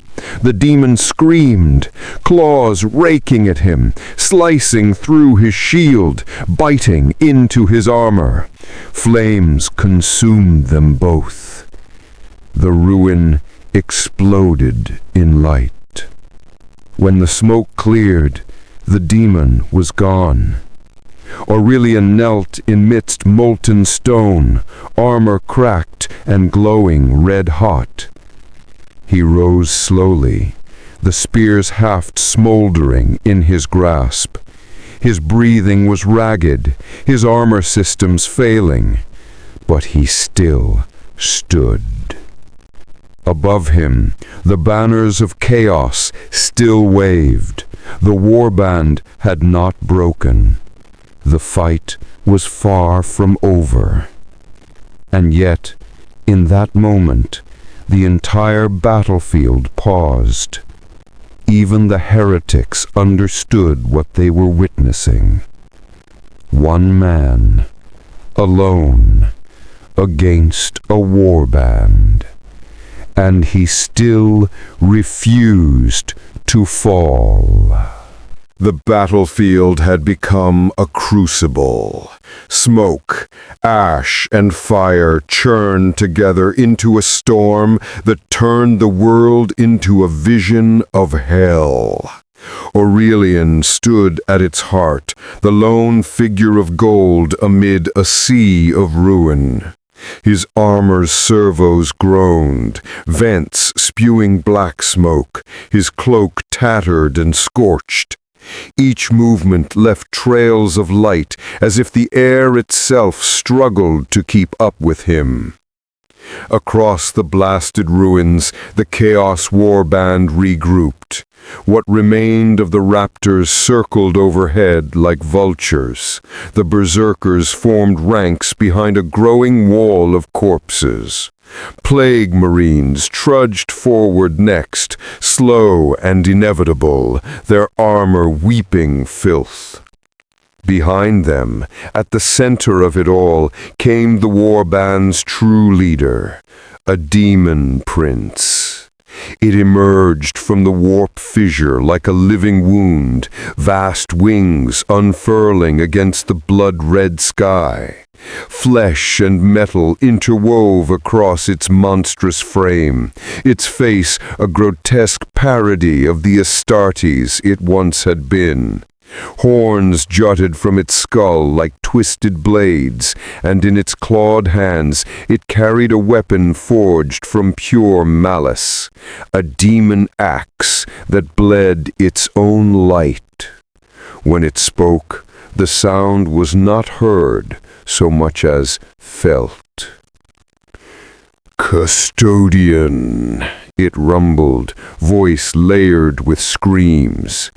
The demon screamed, claws raking at him, slicing through his shield, biting into his armor. Flames consumed them both. The ruin exploded in light. When the smoke cleared, the demon was gone. Aurelian knelt amidst molten stone, armor cracked and glowing red-hot. He rose slowly, the spear's haft smoldering in his grasp. His breathing was ragged, his armor systems failing, but he still stood. Above him, the banners of chaos still waved. The warband had not broken. The fight was far from over. And yet, in that moment, the entire battlefield paused. Even the heretics understood what they were witnessing. One man, alone, against a warband. And he still refused to fall. The battlefield had become a crucible. Smoke, ash, and fire churned together into a storm that turned the world into a vision of hell. Aurelian stood at its heart, the lone figure of gold amid a sea of ruin. His armor's servos groaned, vents spewing black smoke, his cloak tattered and scorched. Each movement left trails of light, as if the air itself struggled to keep up with him. Across the blasted ruins, the Chaos Warband regrouped. What remained of the raptors circled overhead like vultures. The berserkers formed ranks behind a growing wall of corpses. Plague Marines trudged forward next, slow and inevitable, their armor weeping filth. Behind them, at the center of it all, came the Warband's true leader, a demon prince. It emerged from the warp fissure like a living wound, vast wings unfurling against the blood-red sky. Flesh and metal interwove across its monstrous frame, its face a grotesque parody of the Astartes it once had been. Horns jutted from its skull like twisted blades, and in its clawed hands it carried a weapon forged from pure malice, a demon axe that bled its own light. When it spoke, the sound was not heard so much as felt. "Custodian," it rumbled, voice layered with screams.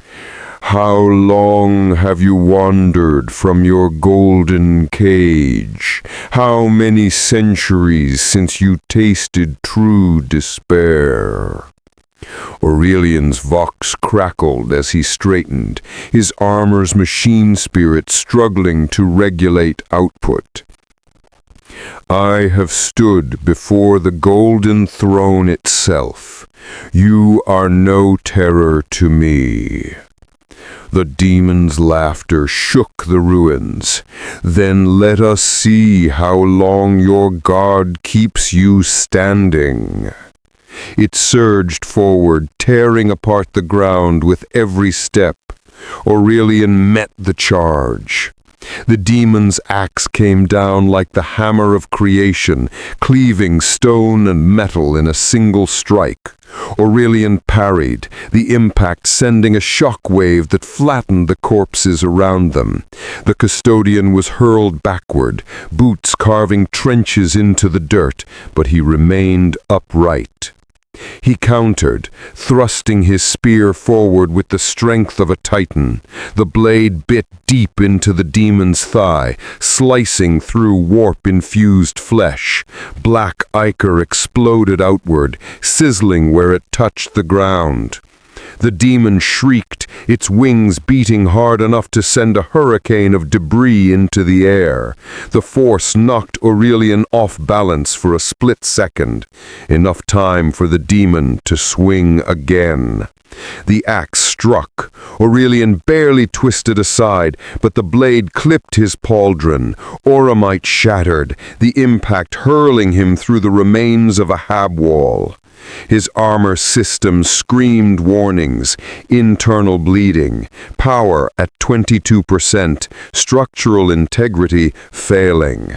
"How long have you wandered from your golden cage? How many centuries since you tasted true despair?" Aurelian's vox crackled as he straightened, his armor's machine spirit struggling to regulate output. "I have stood before the golden throne itself. You are no terror to me." The demon's laughter shook the ruins. "Then let us see how long your guard keeps you standing." It surged forward, tearing apart the ground with every step. Aurelian met the charge. The demon's axe came down like the hammer of creation, cleaving stone and metal in a single strike. Aurelian parried, the impact sending a shock wave that flattened the corpses around them. The custodian was hurled backward, boots carving trenches into the dirt, but he remained upright. He countered, thrusting his spear forward with the strength of a titan. The blade bit deep into the demon's thigh, slicing through warp-infused flesh. Black ichor exploded outward, sizzling where it touched the ground. The demon shrieked, its wings beating hard enough to send a hurricane of debris into the air. The force knocked Aurelian off balance for a split second, enough time for the demon to swing again. The axe struck. Aurelian barely twisted aside, but the blade clipped his pauldron. Auramite shattered, the impact hurling him through the remains of a hab wall. His armor system screamed warnings, internal bleeding, power at 22%, structural integrity failing.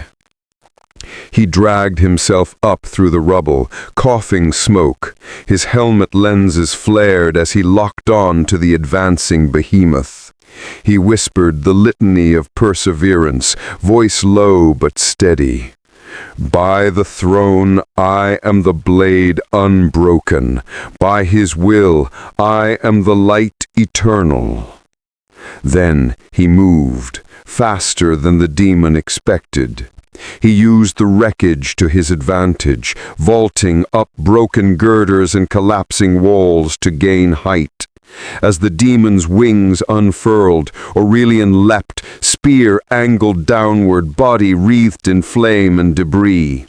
He dragged himself up through the rubble, coughing smoke. His helmet lenses flared as he locked on to the advancing behemoth. He whispered the litany of perseverance, voice low but steady. "By the throne I am the blade unbroken. By his will I am the light eternal." Then he moved, faster than the demon expected. He used the wreckage to his advantage, vaulting up broken girders and collapsing walls to gain height. As the demon's wings unfurled, Aurelian leapt, spear angled downward, body wreathed in flame and debris.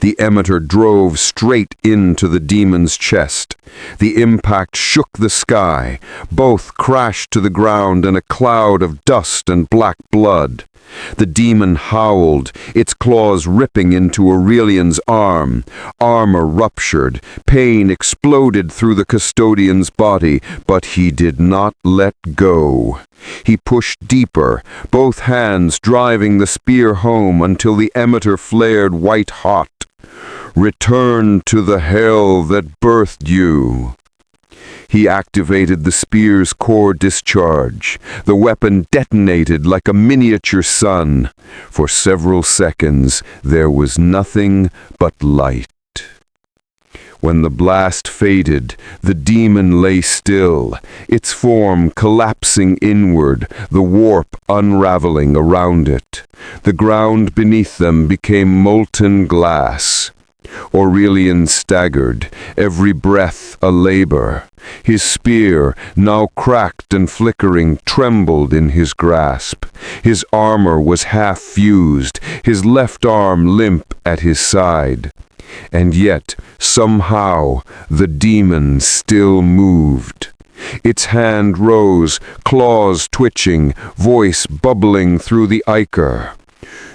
The emitter drove straight into the demon's chest. The impact shook the sky. Both crashed to the ground in a cloud of dust and black blood. The demon howled, its claws ripping into Aurelian's arm. Armor ruptured, pain exploded through the custodian's body, but he did not let go. He pushed deeper, both hands driving the spear home until the emitter flared white-hot. "Return to the hell that birthed you." He activated the spear's core discharge. The weapon detonated like a miniature sun. For several seconds, there was nothing but light. When the blast faded, the demon lay still, its form collapsing inward, the warp unraveling around it. The ground beneath them became molten glass. Aurelian staggered, every breath a labor. His spear, now cracked and flickering, trembled in his grasp. His armor was half fused, his left arm limp at his side. And yet, somehow, the demon still moved. Its hand rose, claws twitching, voice bubbling through the ichor.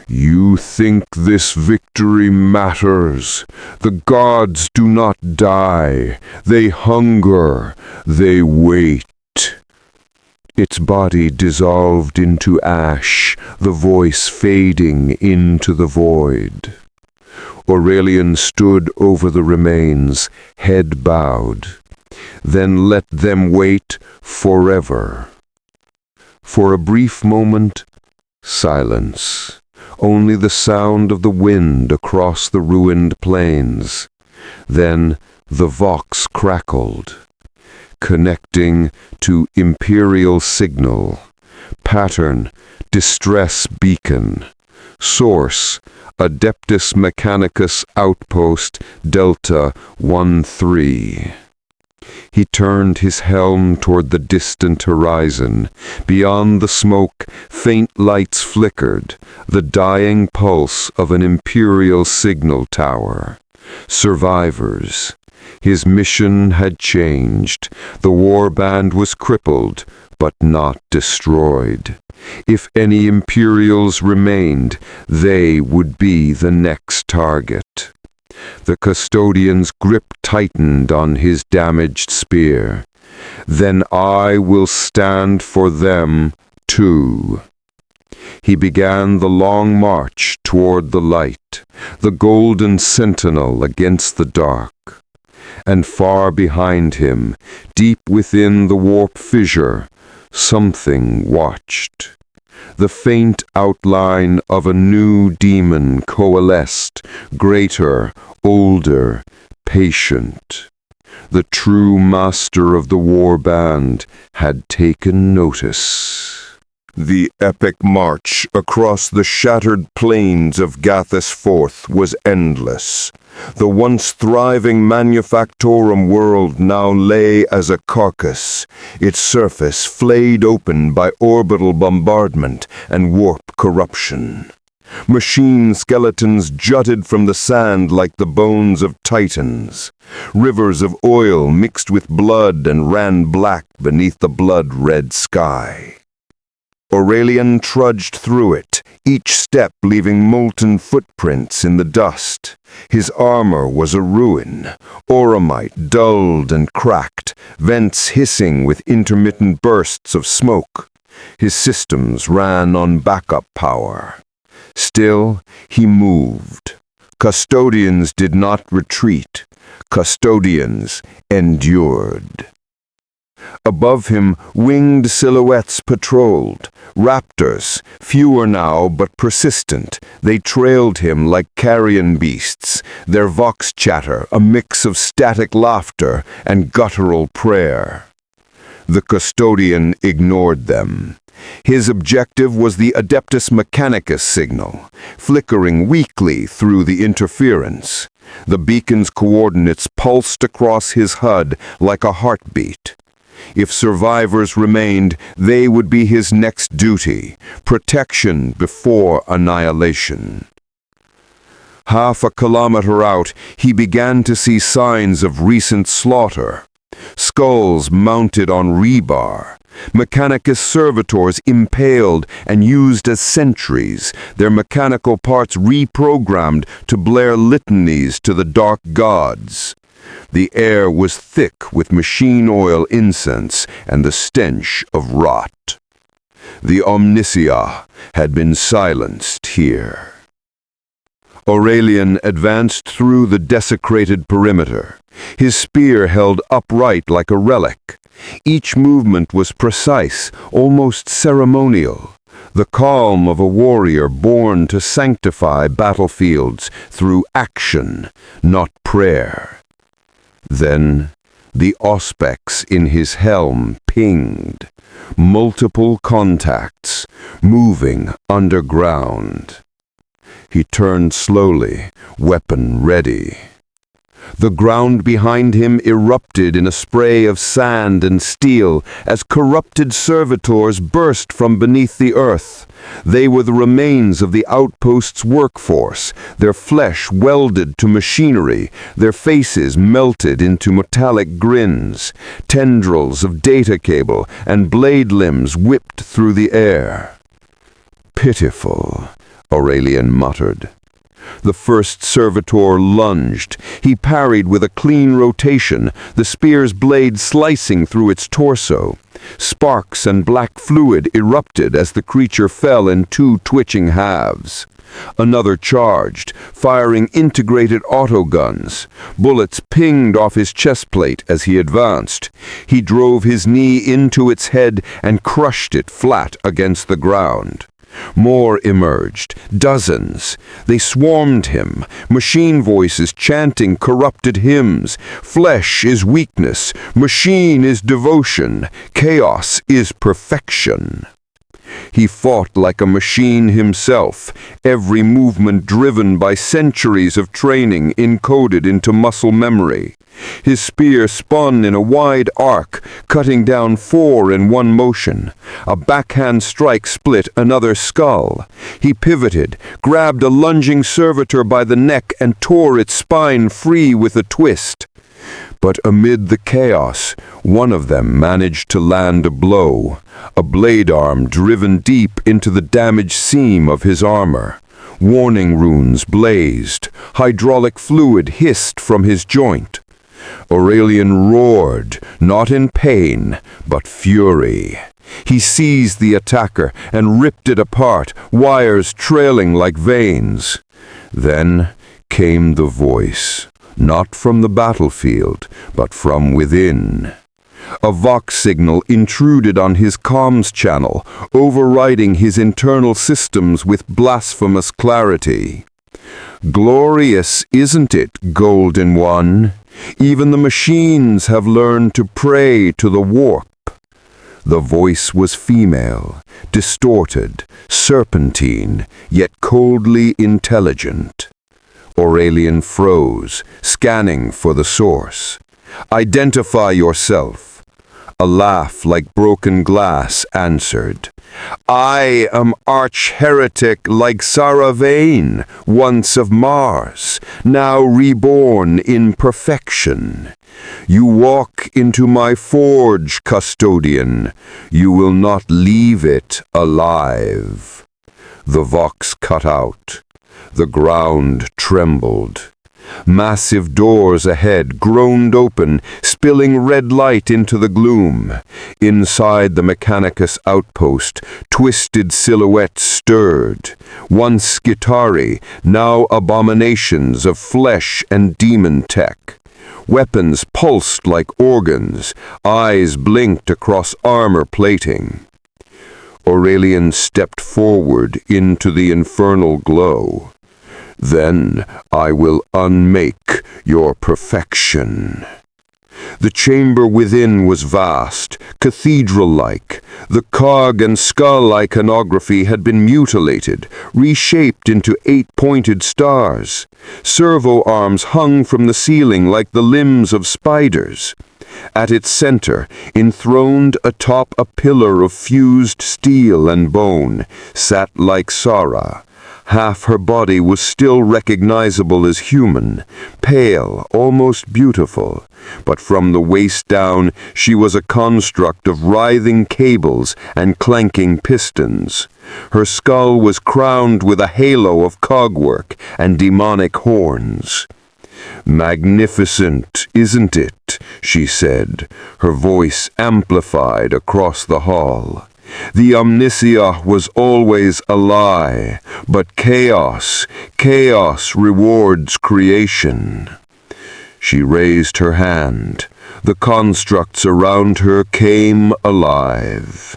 You think this victory matters. The gods do not die. They hunger. They wait. Its body dissolved into ash, the voice fading into the void. Aurelian stood over the remains, head bowed. Then let them wait forever. For a brief moment, silence. Only the sound of the wind across the ruined plains. Then the vox crackled, connecting to imperial signal. Pattern, distress beacon. Source, Adeptus Mechanicus Outpost Delta 1-3. He turned his helm toward the distant horizon. Beyond the smoke, faint lights flickered, the dying pulse of an imperial signal tower. Survivors. His mission had changed. The warband was crippled, but not destroyed. If any Imperials remained, they would be the next target. The custodian's grip tightened on his damaged spear. Then I will stand for them, too. He began the long march toward the light, the golden sentinel against the dark. And far behind him, deep within the warp fissure, something watched. The faint outline of a new demon coalesced, greater, older, patient. The true master of the warband had taken notice. The epic march across the shattered plains of Gathus Fourth was endless. The once thriving Manufactorum world now lay as a carcass, its surface flayed open by orbital bombardment and warp corruption. Machine skeletons jutted from the sand like the bones of titans. Rivers of oil mixed with blood and ran black beneath the blood-red sky. Aurelian trudged through it, each step leaving molten footprints in the dust. His armor was a ruin, auramite dulled and cracked, vents hissing with intermittent bursts of smoke. His systems ran on backup power. Still, he moved. Custodians did not retreat. Custodians endured. Above him, winged silhouettes patrolled. Raptors, fewer now but persistent, they trailed him like carrion beasts, their vox chatter a mix of static laughter and guttural prayer. The custodian ignored them. His objective was the Adeptus Mechanicus signal, flickering weakly through the interference. The beacon's coordinates pulsed across his HUD like a heartbeat. If survivors remained, they would be his next duty, protection before annihilation. Half a kilometer out, he began to see signs of recent slaughter. Skulls mounted on rebar, Mechanicus servitors impaled and used as sentries, their mechanical parts reprogrammed to blare litanies to the dark gods. The air was thick with machine oil incense and the stench of rot. The Omnisia had been silenced here. Aurelian advanced through the desecrated perimeter, his spear held upright like a relic. Each movement was precise, almost ceremonial, the calm of a warrior born to sanctify battlefields through action, not prayer. Then the auspex in his helm pinged, multiple contacts, moving underground. He turned slowly, weapon ready. The ground behind him erupted in a spray of sand and steel as corrupted servitors burst from beneath the earth. They were the remains of the outpost's workforce, their flesh welded to machinery, their faces melted into metallic grins, tendrils of data cable and blade limbs whipped through the air. "Pitiful," Aurelian muttered. The first servitor lunged. He parried with a clean rotation, the spear's blade slicing through its torso. Sparks and black fluid erupted as the creature fell in two twitching halves. Another charged, firing integrated autoguns. Bullets pinged off his chestplate as he advanced. He drove his knee into its head and crushed it flat against the ground. More emerged, dozens. They swarmed him, machine voices chanting corrupted hymns. Flesh is weakness, machine is devotion, chaos is perfection. He fought like a machine himself, every movement driven by centuries of training encoded into muscle memory. His spear spun in a wide arc, cutting down 4 in one motion. A backhand strike split another skull. He pivoted, grabbed a lunging servitor by the neck and tore its spine free with a twist. But amid the chaos, one of them managed to land a blow, a blade arm driven deep into the damaged seam of his armor. Warning runes blazed, hydraulic fluid hissed from his joint. Aurelian roared, not in pain, but fury. He seized the attacker and ripped it apart, wires trailing like veins. Then came the voice, not from the battlefield, but from within. A vox signal intruded on his comms channel, overriding his internal systems with blasphemous clarity. "Glorious, isn't it, Golden One? Even the machines have learned to pray to the warp." The voice was female, distorted, serpentine, yet coldly intelligent. Aurelian froze, scanning for the source. "Identify yourself." A laugh like broken glass answered. "I am arch-heretic like Saravain, once of Mars, now reborn in perfection. You walk into my forge, Custodian. You will not leave it alive." The vox cut out. The ground trembled. Massive doors ahead groaned open, spilling red light into the gloom. Inside the Mechanicus outpost, twisted silhouettes stirred. Once Skitari, now abominations of flesh and demon tech. Weapons pulsed like organs, eyes blinked across armor plating. Aurelian stepped forward into the infernal glow. "Then I will unmake your perfection." The chamber within was vast, cathedral-like. The cog and skull iconography had been mutilated, reshaped into 8-pointed stars. Servo arms hung from the ceiling like the limbs of spiders. At its center, enthroned atop a pillar of fused steel and bone, sat Lyxara. Half her body was still recognizable as human, pale, almost beautiful, but from the waist down she was a construct of writhing cables and clanking pistons. Her skull was crowned with a halo of cogwork and demonic horns. "Magnificent, isn't it?" she said, her voice amplified across the hall. "The Omnisia was always a lie, but chaos rewards creation." She raised her hand. The constructs around her came alive.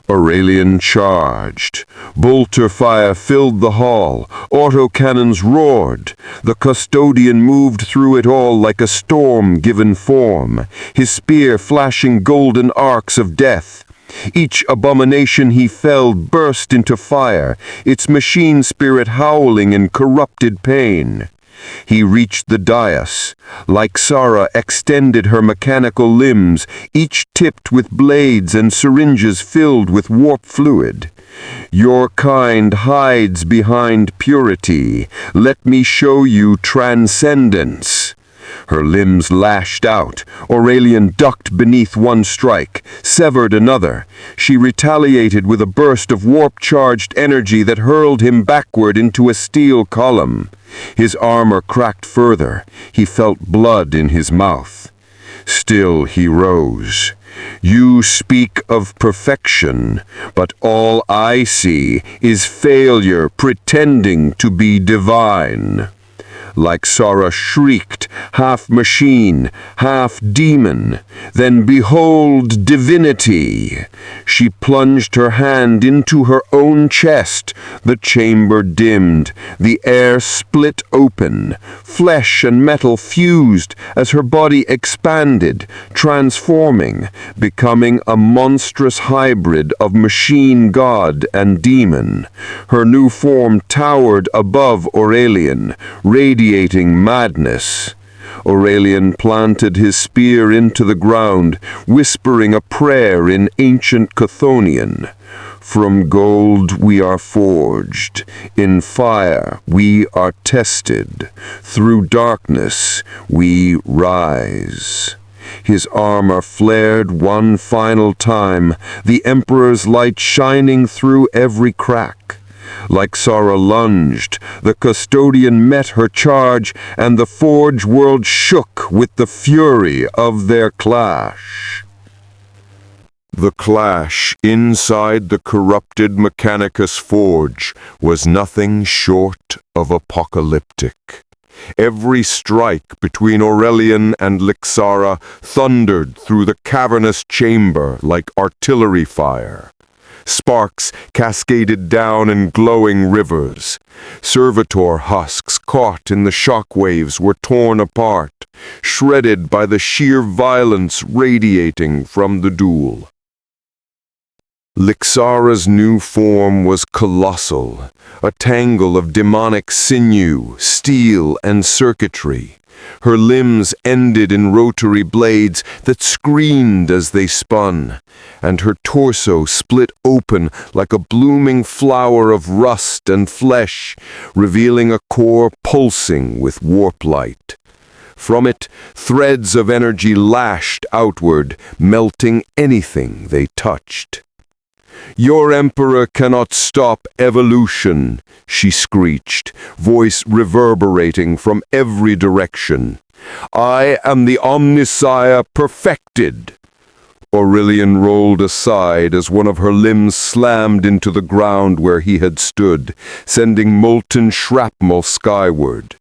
Aurelian charged. Bolter fire filled the hall. Autocannons roared. The custodian moved through it all like a storm given form, his spear flashing golden arcs of death. Each abomination he felled burst into fire, its machine spirit howling in corrupted pain. He reached the dais. Like Sara extended her mechanical limbs, each tipped with blades and syringes filled with warp fluid. Your kind hides behind purity. Let me show you transcendence. Her limbs lashed out. Aurelian ducked beneath one strike, severed another. She retaliated with a burst of warp-charged energy that hurled him backward into a steel column. His armor cracked further. He felt blood in his mouth. Still he rose. You speak of perfection, but all I see is failure pretending to be divine. Like Sara shrieked, half machine, half demon. Then behold divinity! She plunged her hand into her own chest. The chamber dimmed. The air split open. Flesh and metal fused as her body expanded, transforming, becoming a monstrous hybrid of machine god and demon. Her new form towered above Aurelian, radiating madness. Aurelian planted his spear into the ground, whispering a prayer in ancient Chthonian. From gold we are forged, in fire we are tested, through darkness we rise. His armor flared one final time, the Emperor's light shining through every crack. Like Sara lunged, the Custodian met her charge, and the Forge world shook with the fury of their clash. The clash inside the corrupted Mechanicus Forge was nothing short of apocalyptic. Every strike between Aurelian and Lixara thundered through the cavernous chamber like artillery fire. Sparks cascaded down in glowing rivers. Servitor husks caught in the shock waves were torn apart, shredded by the sheer violence radiating from the duel. Lixara's new form was colossal, a tangle of demonic sinew, steel, and circuitry. Her limbs ended in rotary blades that screamed as they spun, and her torso split open like a blooming flower of rust and flesh, revealing a core pulsing with warp light. From it, threads of energy lashed outward, melting anything they touched. "Your Emperor cannot stop evolution," she screeched, voice reverberating from every direction. "I am the Omnissiah perfected." Aurelian rolled aside as one of her limbs slammed into the ground where he had stood, sending molten shrapnel skyward.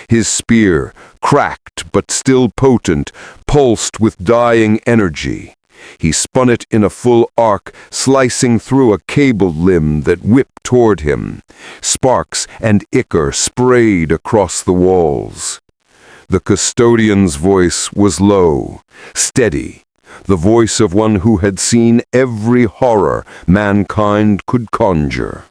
His spear, cracked but still potent, pulsed with dying energy. He spun it in a full arc, slicing through a cabled limb that whipped toward him. Sparks and ichor sprayed across the walls. The custodian's voice was low, steady, the voice of one who had seen every horror mankind could conjure.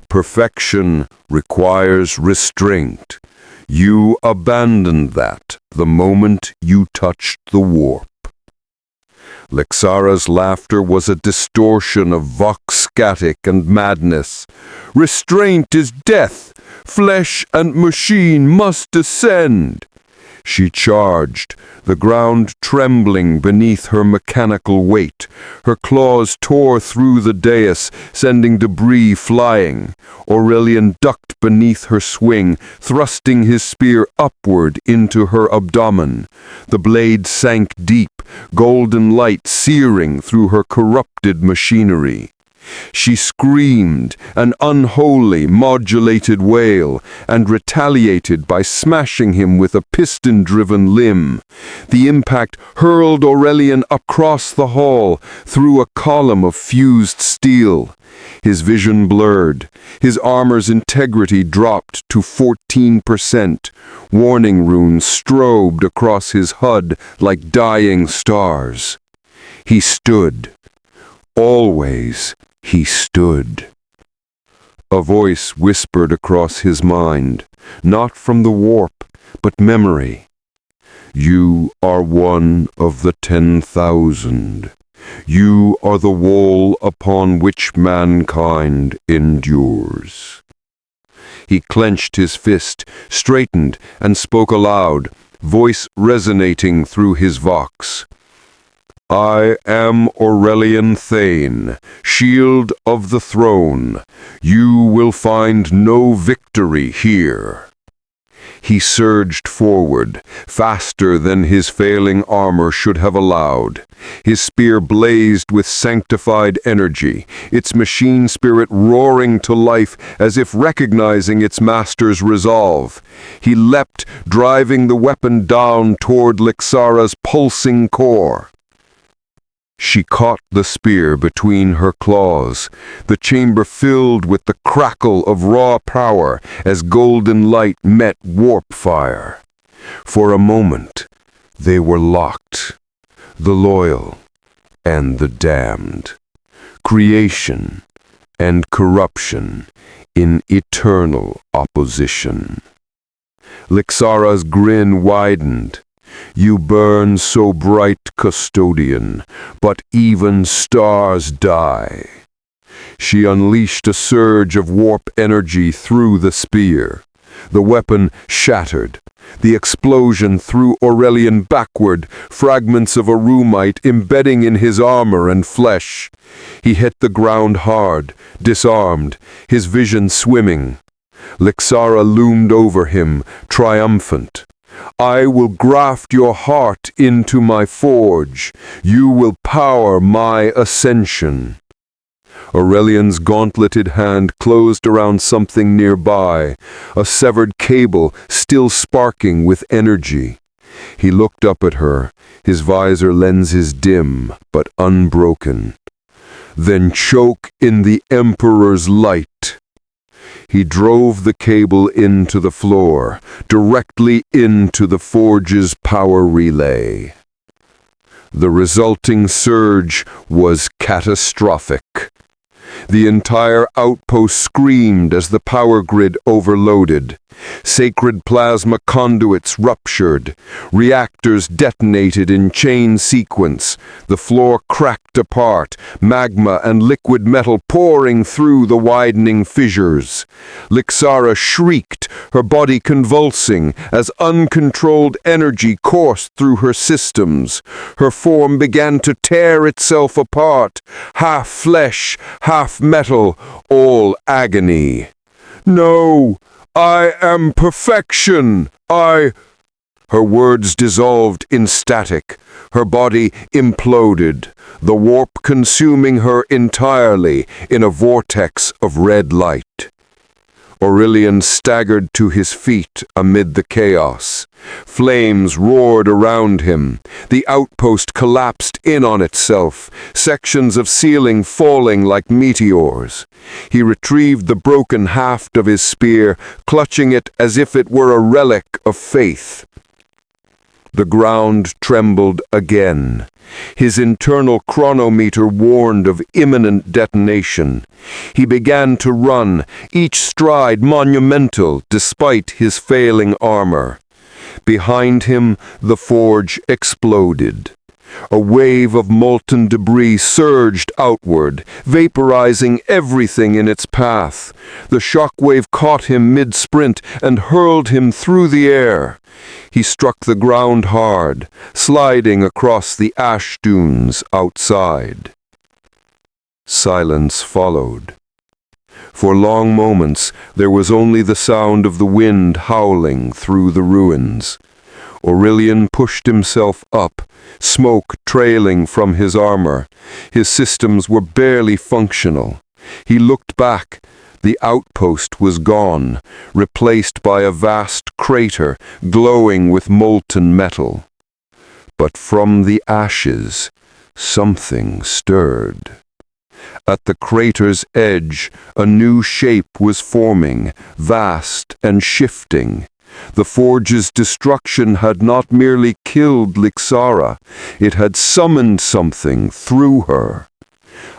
Perfection requires restraint. You abandoned that the moment you touched the warp. Lixara's laughter was a distortion of vox scatic and madness. "Restraint is death. Flesh and machine must descend." She charged, the ground trembling beneath her mechanical weight. Her claws tore through the dais, sending debris flying. Aurelian ducked beneath her swing, thrusting his spear upward into her abdomen. The blade sank deep, golden light searing through her corrupted machinery. She screamed, an unholy, modulated wail, and retaliated by smashing him with a piston-driven limb. The impact hurled Aurelian across the hall, through a column of fused steel. His vision blurred. His armor's integrity dropped to 14%. Warning runes strobed across his HUD like dying stars. He stood, always he stood. A voice whispered across his mind, not from the warp, but memory. You are one of the 10,000. You are the wall upon which mankind endures. He clenched his fist, straightened, and spoke aloud, voice resonating through his vox. I am Aurelian Thane, shield of the throne. You will find no victory here. He surged forward, faster than his failing armor should have allowed. His spear blazed with sanctified energy, its machine spirit roaring to life as if recognizing its master's resolve. He leapt, driving the weapon down toward Lixara's pulsing core. She caught the spear between her claws, the chamber filled with the crackle of raw power as golden light met warp fire. For a moment, they were locked, the loyal and the damned, creation and corruption in eternal opposition. Lixara's grin widened. You burn so bright, Custodian, but even stars die. She unleashed a surge of warp energy through the spear. The weapon shattered. The explosion threw Aurelian backward, fragments of Arumite embedding in his armor and flesh. He hit the ground hard, disarmed, his vision swimming. Lixara loomed over him, triumphant. I will graft your heart into my forge. You will power my ascension. Aurelian's gauntleted hand closed around something nearby, a severed cable still sparking with energy. He looked up at her, his visor lenses dim but unbroken. Then choke in the Emperor's light. He drove the cable into the floor, directly into the forge's power relay. The resulting surge was catastrophic. The entire outpost screamed as the power grid overloaded. Sacred plasma conduits ruptured. Reactors detonated in chain sequence. The floor cracked apart, magma and liquid metal pouring through the widening fissures. Lixara shrieked, her body convulsing as uncontrolled energy coursed through her systems. Her form began to tear itself apart, half flesh, half metal, all agony. No! I am perfection. Her words dissolved in static. Her body imploded, the warp consuming her entirely in a vortex of red light. Aurelian staggered to his feet amid the chaos. Flames roared around him. The outpost collapsed in on itself, sections of ceiling falling like meteors. He retrieved the broken haft of his spear, clutching it as if it were a relic of faith. The ground trembled again. His internal chronometer warned of imminent detonation. He began to run, each stride monumental despite his failing armor. Behind him, the forge exploded. A wave of molten debris surged outward, vaporizing everything in its path. The shockwave caught him mid-sprint and hurled him through the air. He struck the ground hard, sliding across the ash dunes outside. Silence followed. For long moments, there was only the sound of the wind howling through the ruins. Aurelian pushed himself up, smoke trailing from his armor. His systems were barely functional. He looked back. The outpost was gone, replaced by a vast crater glowing with molten metal. But from the ashes, something stirred. At the crater's edge, a new shape was forming, vast and shifting. The forge's destruction had not merely killed Lixara, it had summoned something through her.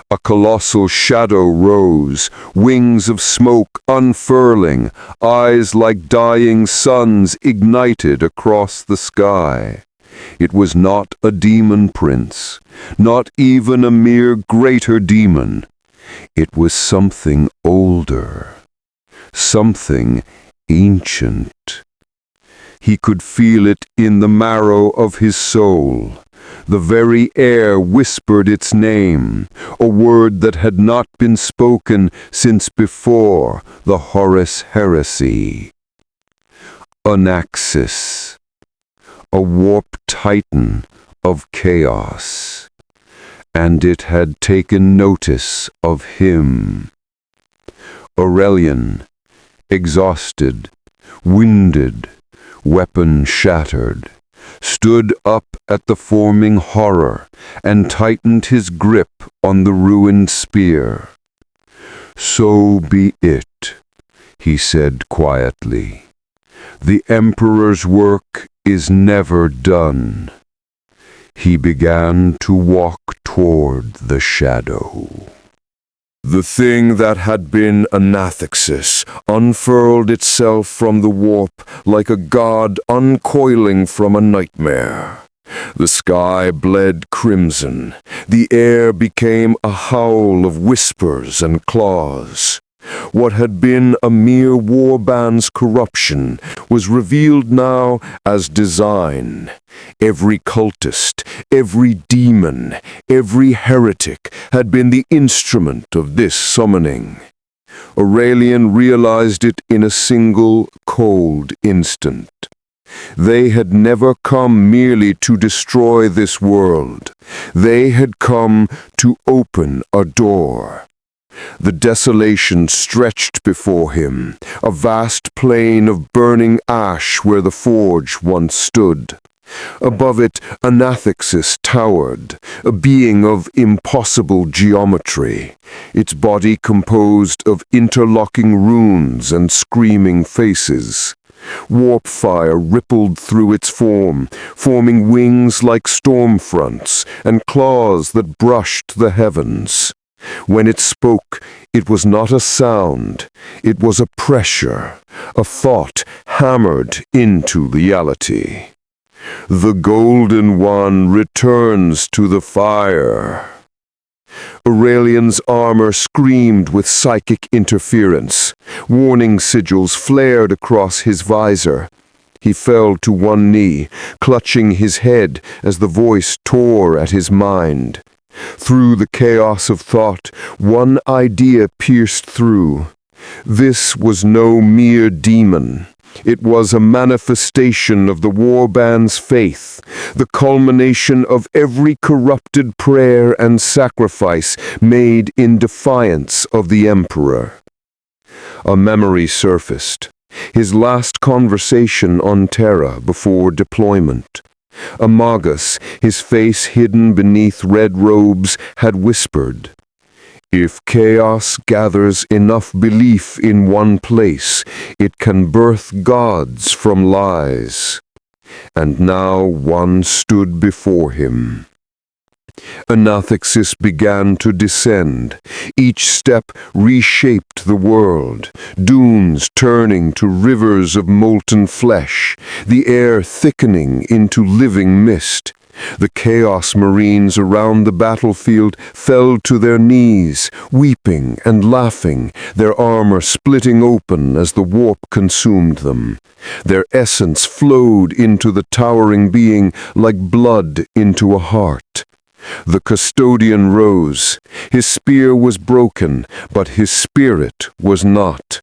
A colossal shadow rose, wings of smoke unfurling, eyes like dying suns ignited across the sky. It was not a demon prince, not even a mere greater demon. It was something older, something ancient. He could feel it in the marrow of his soul. The very air whispered its name, a word that had not been spoken since before the Horus heresy. Anaxis, a warp titan of chaos, and it had taken notice of him. Aurelian, exhausted, winded, weapon shattered, stood up at the forming horror and tightened his grip on the ruined spear. "So be it," he said quietly. "The Emperor's work is never done." He began to walk toward the shadow. The thing that had been Anathexis unfurled itself from the warp like a god uncoiling from a nightmare. The sky bled crimson. The air became a howl of whispers and claws. What had been a mere warband's corruption was revealed now as design. Every cultist, every demon, every heretic had been the instrument of this summoning. Aurelian realized it in a single, cold instant. They had never come merely to destroy this world. They had come to open a door. The desolation stretched before him, a vast plain of burning ash where the forge once stood. Above it, Anathexis towered, a being of impossible geometry, its body composed of interlocking runes and screaming faces. Warp fire rippled through its form, forming wings like storm fronts and claws that brushed the heavens. When it spoke, it was not a sound, it was a pressure, a thought hammered into reality. "The Golden One returns to the fire." Aurelian's armor screamed with psychic interference. Warning sigils flared across his visor. He fell to one knee, clutching his head as the voice tore at his mind. Through the chaos of thought, one idea pierced through. This was no mere demon. It was a manifestation of the Warband's faith, the culmination of every corrupted prayer and sacrifice made in defiance of the Emperor. A memory surfaced, his last conversation on Terra before deployment. A magus, his face hidden beneath red robes, had whispered, "If chaos gathers enough belief in one place, it can birth gods from lies." And now one stood before him. Anathexis began to descend. Each step reshaped the world, dunes turning to rivers of molten flesh, the air thickening into living mist. The Chaos Marines around the battlefield fell to their knees, weeping and laughing, their armor splitting open as the warp consumed them. Their essence flowed into the towering being like blood into a heart. The custodian rose. His spear was broken, but his spirit was not.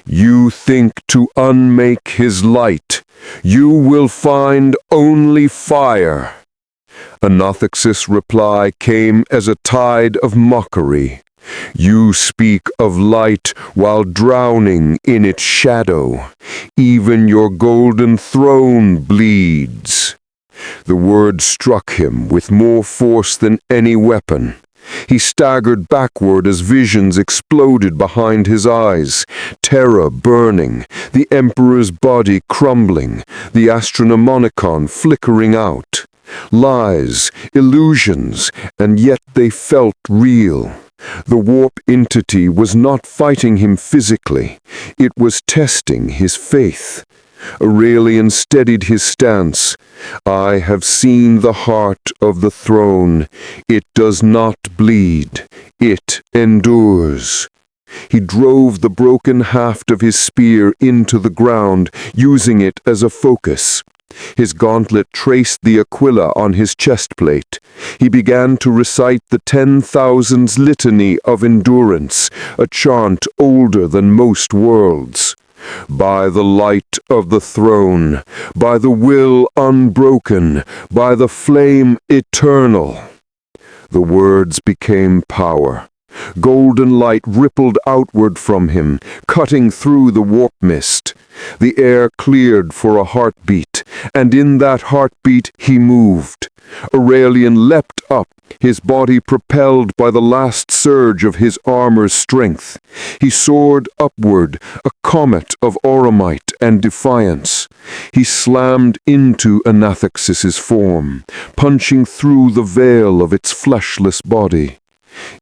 "You think to unmake his light. You will find only fire." Anathexis' reply came as a tide of mockery. "You speak of light while drowning in its shadow. Even your golden throne bleeds." The word struck him with more force than any weapon. He staggered backward as visions exploded behind his eyes, Terra burning, the Emperor's body crumbling, the Astronomonicon flickering out. Lies, illusions, and yet they felt real. The warp entity was not fighting him physically, it was testing his faith. Aurelian steadied his stance. I have seen the heart of the throne. It does not bleed. It endures. He drove the broken haft of his spear into the ground, using it as a focus. His gauntlet traced the aquila on his chestplate. He began to recite the 10,000's litany of endurance, a chant older than most worlds. By the light of the throne, by the will unbroken, by the flame eternal. The words became power. Golden light rippled outward from him, cutting through the warp mist. The air cleared for a heartbeat, and in that heartbeat he moved. Aurelian leapt up, his body propelled by the last surge of his armor's strength. He soared upward, a comet of auramite and defiance. He slammed into Anathexis's form, punching through the veil of its fleshless body.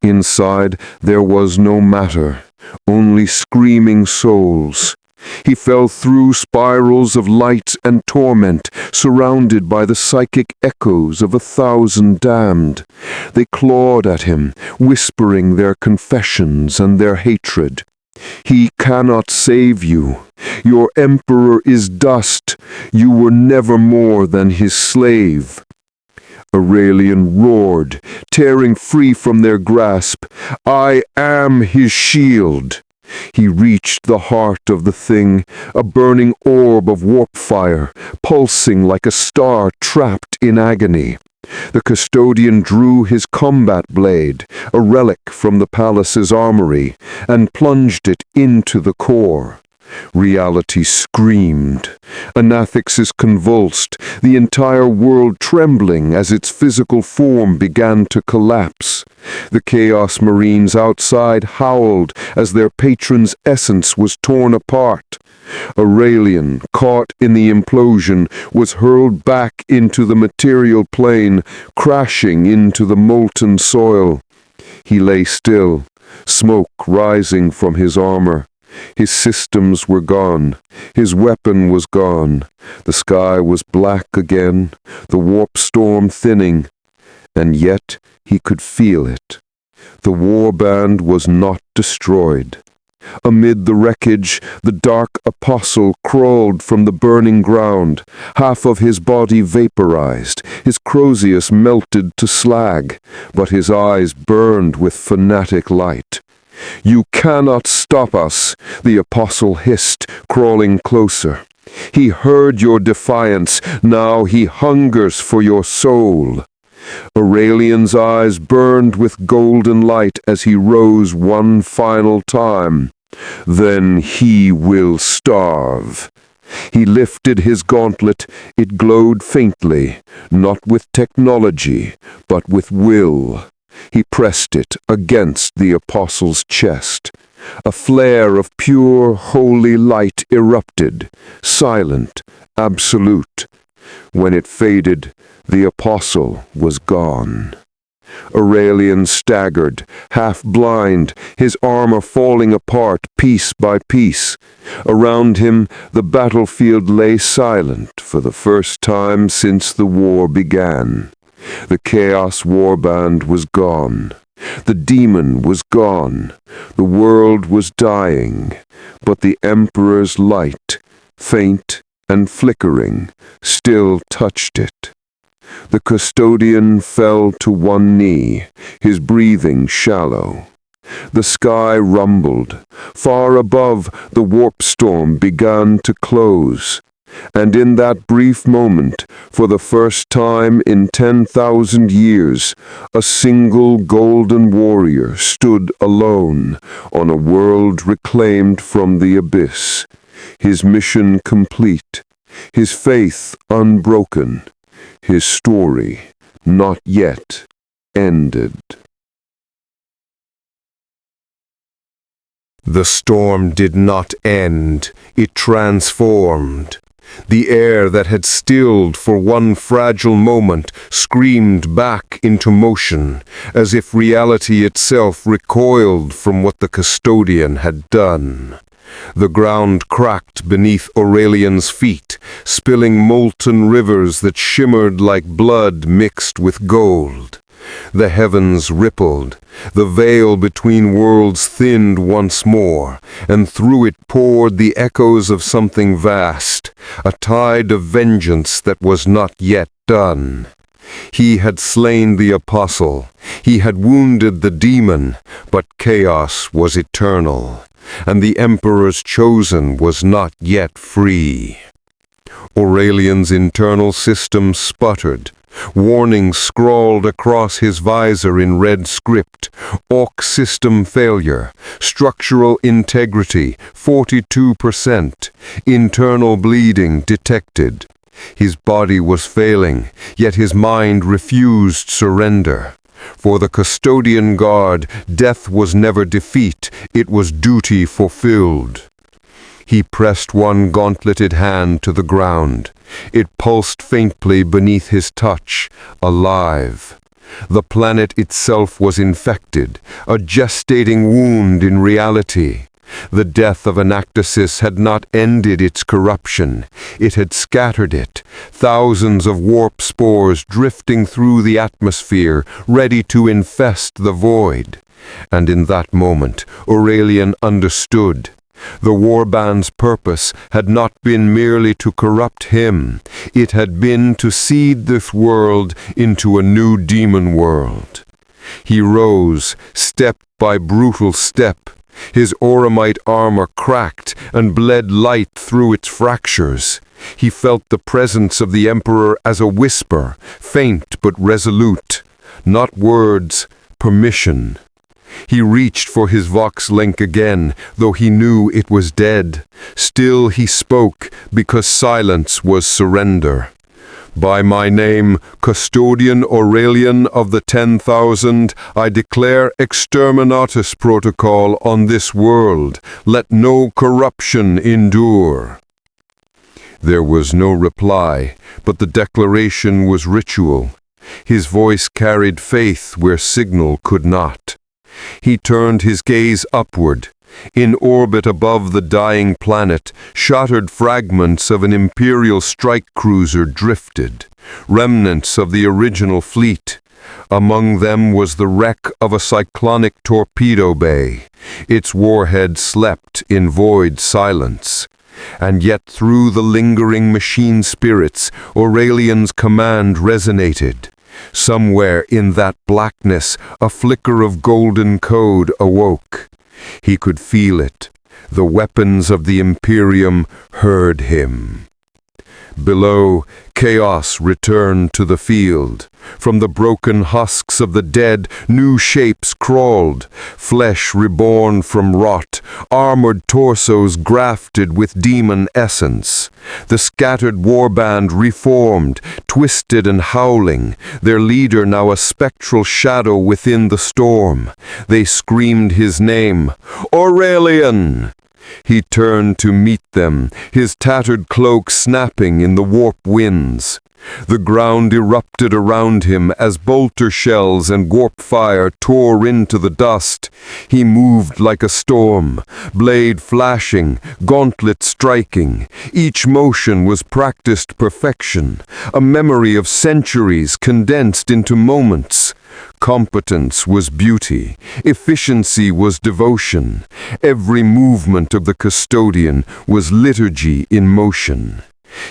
Inside there was no matter, only screaming souls. He fell through spirals of light and torment, surrounded by the psychic echoes of 1,000 damned. They clawed at him, whispering their confessions and their hatred. He cannot save you. Your emperor is dust. You were never more than his slave. Aurelian roared, tearing free from their grasp. I am his shield. He reached the heart of the thing, a burning orb of warp fire, pulsing like a star trapped in agony. The custodian drew his combat blade, a relic from the palace's armory, and plunged it into the core. Reality screamed. Anathexis convulsed, the entire world trembling as its physical form began to collapse. The Chaos Marines outside howled as their patron's essence was torn apart. Aurelian, caught in the implosion, was hurled back into the material plane, crashing into the molten soil. He lay still, smoke rising from his armor. His systems were gone. His weapon was gone. The sky was black again, the warp storm thinning. And yet he could feel it. The warband was not destroyed. Amid the wreckage, the dark apostle crawled from the burning ground. Half of his body vaporized, his Crozius melted to slag, but his eyes burned with fanatic light. You cannot stop us, the apostle hissed, crawling closer. He heard your defiance, now he hungers for your soul. Aurelian's eyes burned with golden light as he rose one final time. Then he will starve. He lifted his gauntlet. It glowed faintly, not with technology, but with will. He pressed it against the apostle's chest. A flare of pure, holy light erupted, silent, absolute. When it faded, the apostle was gone. Aurelian staggered, half blind, his armor falling apart piece by piece. Around him, the battlefield lay silent for the first time since the war began. The Chaos Warband was gone. The demon was gone. The world was dying. But the Emperor's light, faint and flickering, still touched it. The custodian fell to one knee, his breathing shallow. The sky rumbled. Far above, the warp storm began to close. And in that brief moment, for the first time in 10,000 years, a single golden warrior stood alone on a world reclaimed from the abyss, his mission complete, his faith unbroken, his story not yet ended. The storm did not end, it transformed. The air that had stilled for one fragile moment screamed back into motion, as if reality itself recoiled from what the custodian had done. The ground cracked beneath Aurelian's feet, spilling molten rivers that shimmered like blood mixed with gold. The heavens rippled, the veil between worlds thinned once more, and through it poured the echoes of something vast, a tide of vengeance that was not yet done. He had slain the apostle, he had wounded the demon, but chaos was eternal, and the Emperor's chosen was not yet free. Aurelian's internal system sputtered. Warnings scrawled across his visor in red script. Orc system failure. Structural integrity, 42%. Internal bleeding detected. His body was failing, yet his mind refused surrender. For the Custodian Guard, death was never defeat, it was duty fulfilled. He pressed one gauntleted hand to the ground. It pulsed faintly beneath his touch, alive. The planet itself was infected, a gestating wound in reality. The death of Anactasis had not ended its corruption. It had scattered it, thousands of warp spores drifting through the atmosphere, ready to infest the void. And in that moment, Aurelian understood. The Warband's purpose had not been merely to corrupt him. It had been to seed this world into a new demon world. He rose, step by brutal step. His auramite armor cracked and bled light through its fractures. He felt the presence of the Emperor as a whisper, faint but resolute. Not words, permission. He reached for his vox link again, though he knew it was dead. Still he spoke, because silence was surrender. By my name, Custodian Aurelian of the 10,000, I declare exterminatus protocol on this world. Let no corruption endure. There was no reply, but the declaration was ritual. His voice carried faith where signal could not. He turned his gaze upward. In orbit above the dying planet, shattered fragments of an Imperial strike cruiser drifted, remnants of the original fleet. Among them was the wreck of a cyclonic torpedo bay. Its warhead slept in void silence. And yet through the lingering machine spirits, Aurelian's command resonated. Somewhere in that blackness, a flicker of golden code awoke. He could feel it. The weapons of the Imperium heard him. Below, chaos returned to the field. From the broken husks of the dead, new shapes crawled, flesh reborn from rot, armored torsos grafted with demon essence. The scattered warband reformed, twisted and howling, their leader now a spectral shadow within the storm. They screamed his name, Aurelian! He turned to meet them, his tattered cloak snapping in the warp winds. The ground erupted around him as bolter shells and warp fire tore into the dust. He moved like a storm, blade flashing, gauntlet striking. Each motion was practiced perfection, a memory of centuries condensed into moments. Competence was beauty, efficiency was devotion. Every movement of the custodian was liturgy in motion.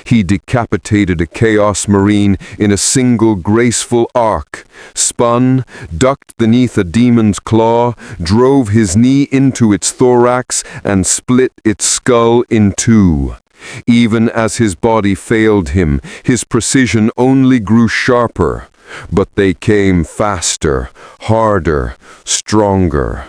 He decapitated a Chaos Marine in a single graceful arc, spun, ducked beneath a demon's claw, drove his knee into its thorax, and split its skull in two. Even as his body failed him, his precision only grew sharper. But they came faster, harder, stronger.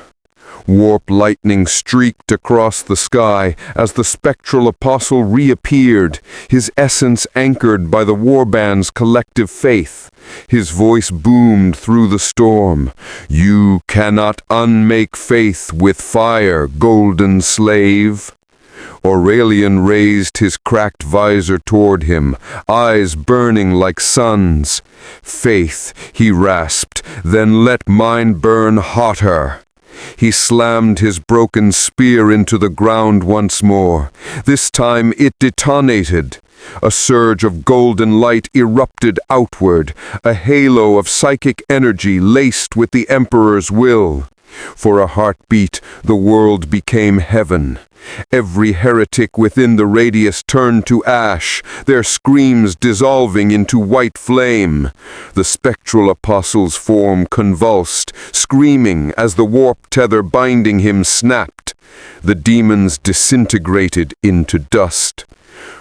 Warp lightning streaked across the sky as the spectral apostle reappeared, his essence anchored by the warband's collective faith. His voice boomed through the storm. You cannot unmake faith with fire, golden slave. Aurelian raised his cracked visor toward him, eyes burning like suns. "Faith," he rasped, "then let mine burn hotter." He slammed his broken spear into the ground once more. This time it detonated. A surge of golden light erupted outward, a halo of psychic energy laced with the Emperor's will. For a heartbeat, the world became heaven. Every heretic within the radius turned to ash, their screams dissolving into white flame. The spectral apostle's form convulsed, screaming as the warp tether binding him snapped. The demons disintegrated into dust.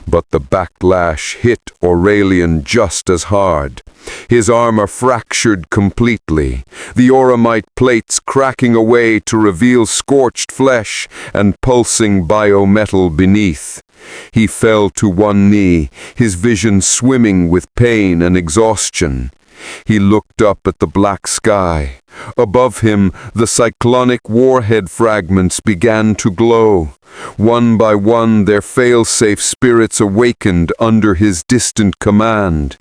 But the backlash hit Aurelian just as hard. His armor fractured completely, the auramite plates cracking away to reveal scorched flesh and pulsing biometal beneath. He fell to one knee, his vision swimming with pain and exhaustion. He looked up at the black sky. Above him, the cyclonic warhead fragments began to glow. One by one, their fail-safe spirits awakened under his distant command.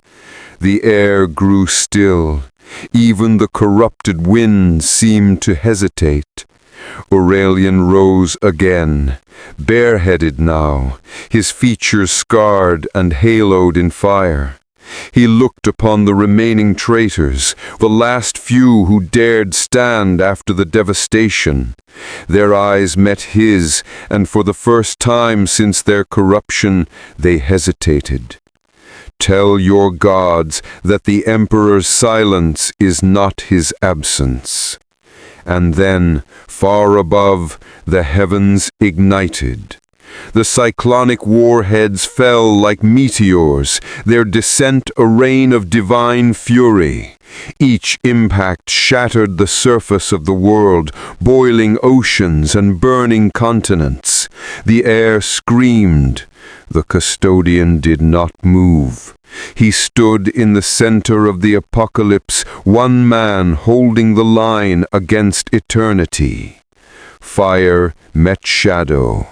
The air grew still. Even the corrupted wind seemed to hesitate. Aurelian rose again, bareheaded now, his features scarred and haloed in fire. He looked upon the remaining traitors, the last few who dared stand after the devastation. Their eyes met his, and for the first time since their corruption, they hesitated. "Tell your gods that the Emperor's silence is not his absence." And then, far above, the heavens ignited. The cyclonic warheads fell like meteors, their descent a rain of divine fury. Each impact shattered the surface of the world, boiling oceans and burning continents. The air screamed. The custodian did not move. He stood in the center of the apocalypse, one man holding the line against eternity. Fire met shadow.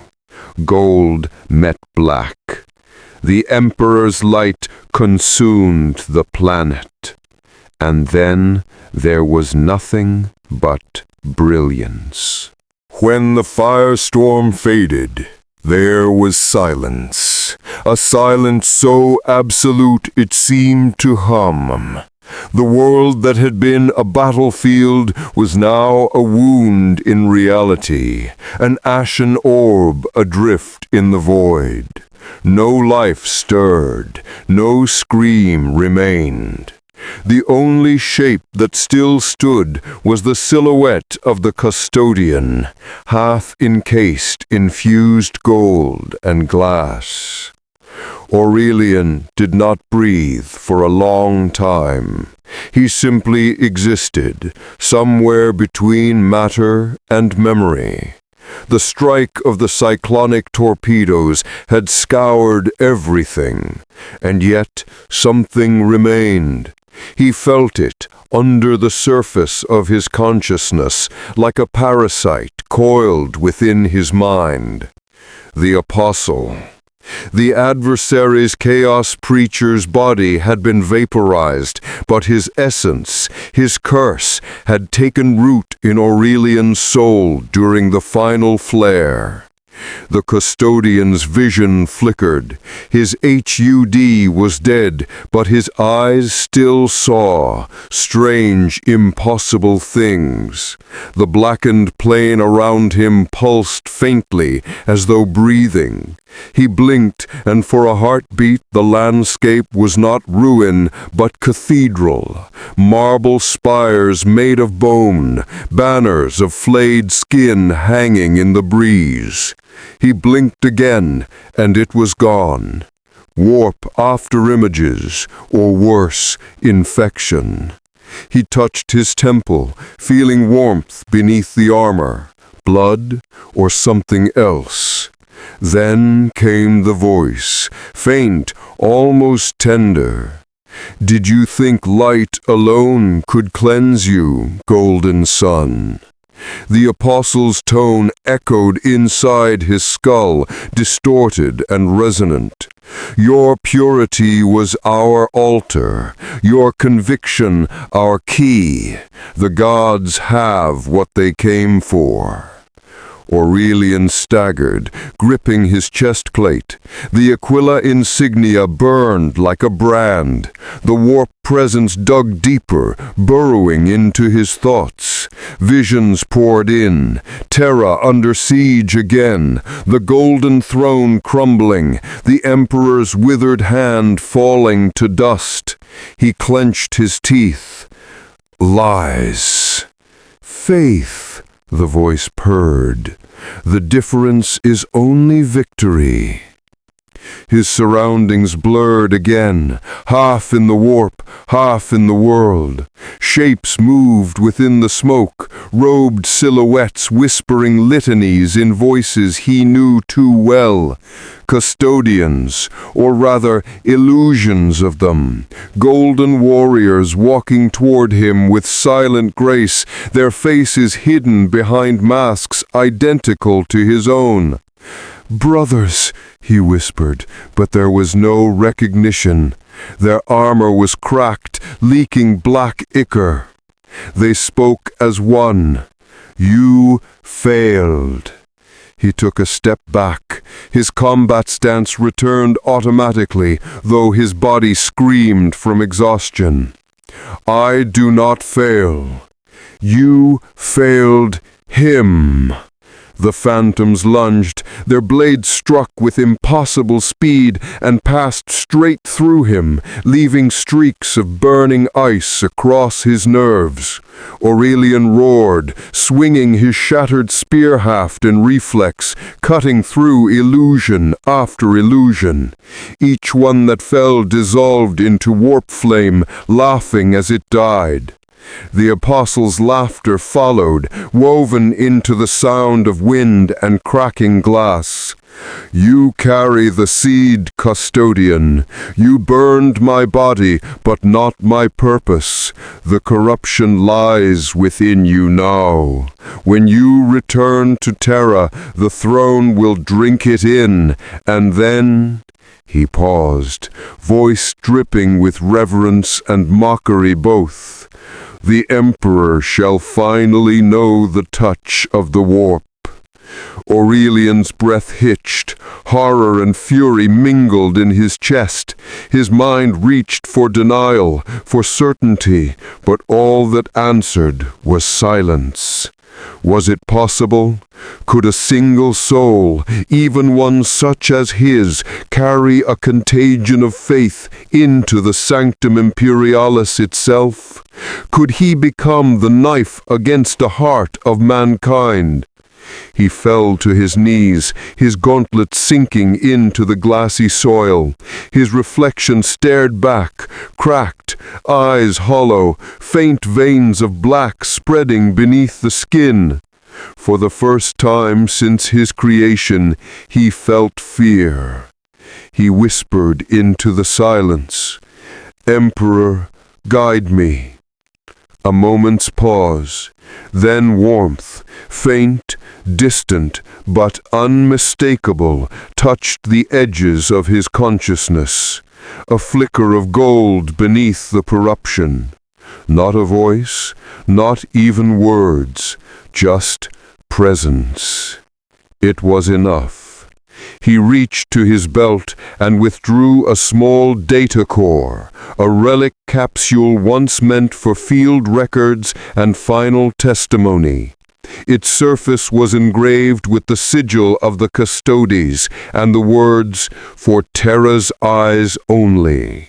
Gold met black. The Emperor's light consumed the planet. And then there was nothing but brilliance. When the firestorm faded, there was silence. A silence so absolute it seemed to hum. The world that had been a battlefield was now a wound in reality, an ashen orb adrift in the void. No life stirred, no scream remained. The only shape that still stood was the silhouette of the custodian, half encased in fused gold and glass. Aurelian did not breathe for a long time. He simply existed, somewhere between matter and memory. The strike of the cyclonic torpedoes had scoured everything, and yet something remained. He felt it under the surface of his consciousness, like a parasite coiled within his mind. The Apostle. The adversary's chaos preacher's body had been vaporized, but his essence, his curse, had taken root in Aurelian's soul during the final flare. The custodian's vision flickered. His HUD was dead, but his eyes still saw strange, impossible things. The blackened plain around him pulsed faintly, as though breathing. He blinked, and for a heartbeat the landscape was not ruin, but cathedral. Marble spires made of bone, banners of flayed skin hanging in the breeze. He blinked again, and it was gone. Warp after images, or worse, infection. He touched his temple, feeling warmth beneath the armor. Blood, or something else. Then came the voice, faint, almost tender. "Did you think light alone could cleanse you, golden sun? The apostle's tone echoed inside his skull, distorted and resonant. Your purity was our altar, your conviction our key. The gods have what they came for. Aurelian staggered, gripping his chest plate. The Aquila insignia burned like a brand. The warp presence dug deeper, burrowing into his thoughts. Visions poured in, Terra under siege again, the golden throne crumbling, the emperor's withered hand falling to dust. He clenched his teeth. Lies. Faith, the voice purred. The difference is only victory. His surroundings blurred again, half in the warp, half in the world. Shapes moved within the smoke, robed silhouettes whispering litanies in voices he knew too well. Custodians, or rather illusions of them, golden warriors walking toward him with silent grace, their faces hidden behind masks identical to his own. "Brothers," he whispered, but there was no recognition. Their armor was cracked, leaking black ichor. They spoke as one. "You failed." He took a step back. His combat stance returned automatically, though his body screamed from exhaustion. "I do not fail. You failed him." The phantoms lunged, their blades struck with impossible speed and passed straight through him, leaving streaks of burning ice across his nerves. Aurelian roared, swinging his shattered spear haft in reflex, cutting through illusion after illusion. Each one that fell dissolved into warp flame, laughing as it died. The apostle's laughter followed, woven into the sound of wind and cracking glass. "You carry the seed, Custodian. You burned my body, but not my purpose. The corruption lies within you now. When you return to Terra, the throne will drink it in, and then—" He paused, voice dripping with reverence and mockery both. "The Emperor shall finally know the touch of the warp." Aurelian's breath hitched. Horror and fury mingled in his chest. His mind reached for denial, for certainty, but all that answered was silence. Was it possible? Could a single soul, even one such as his, carry a contagion of faith into the Sanctum Imperialis itself? Could he become the knife against the heart of mankind? He fell to his knees, his gauntlet sinking into the glassy soil. His reflection stared back, cracked, eyes hollow, faint veins of black spreading beneath the skin. For the first time since his creation, he felt fear. He whispered into the silence, "Emperor, guide me." A moment's pause, then warmth, faint, distant, but unmistakable, touched the edges of his consciousness. A flicker of gold beneath the corruption. Not a voice, not even words, just presence. It was enough. He reached to his belt and withdrew a small data core, a relic capsule once meant for field records and final testimony. Its surface was engraved with the sigil of the Custodes and the words, "For Terra's eyes only."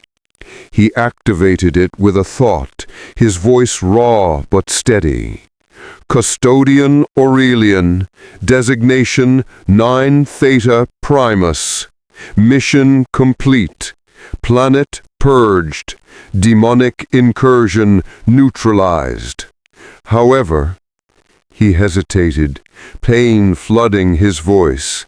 He activated it with a thought, his voice raw but steady. Custodian Aurelian, designation 9 Theta Primus, mission complete, planet purged, demonic incursion neutralized. However, he hesitated, pain flooding his voice.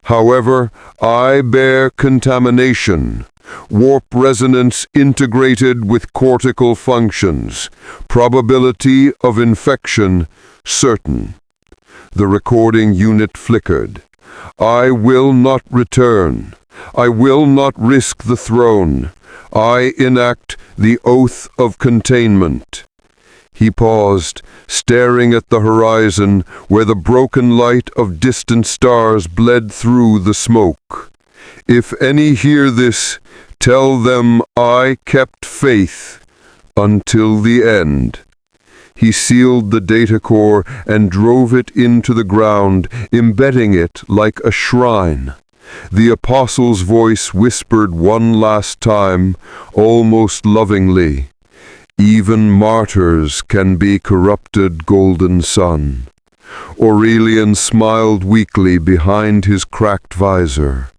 However, I bear contamination. Warp resonance integrated with cortical functions. Probability of infection certain. The recording unit flickered. I will not return. I will not risk the throne. I enact the oath of containment. He paused, staring at the horizon where the broken light of distant stars bled through the smoke. If any hear this, tell them I kept faith until the end. He sealed the data core and drove it into the ground, embedding it like a shrine. The apostle's voice whispered one last time, almost lovingly, "Even martyrs can be corrupted, golden sun." Aurelian smiled weakly behind his cracked visor.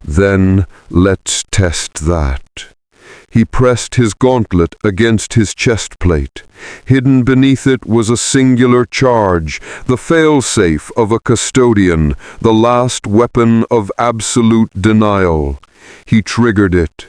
"Then let's test that." He pressed his gauntlet against his chest plate. Hidden beneath it was a singular charge, the failsafe of a custodian, the last weapon of absolute denial. He triggered it.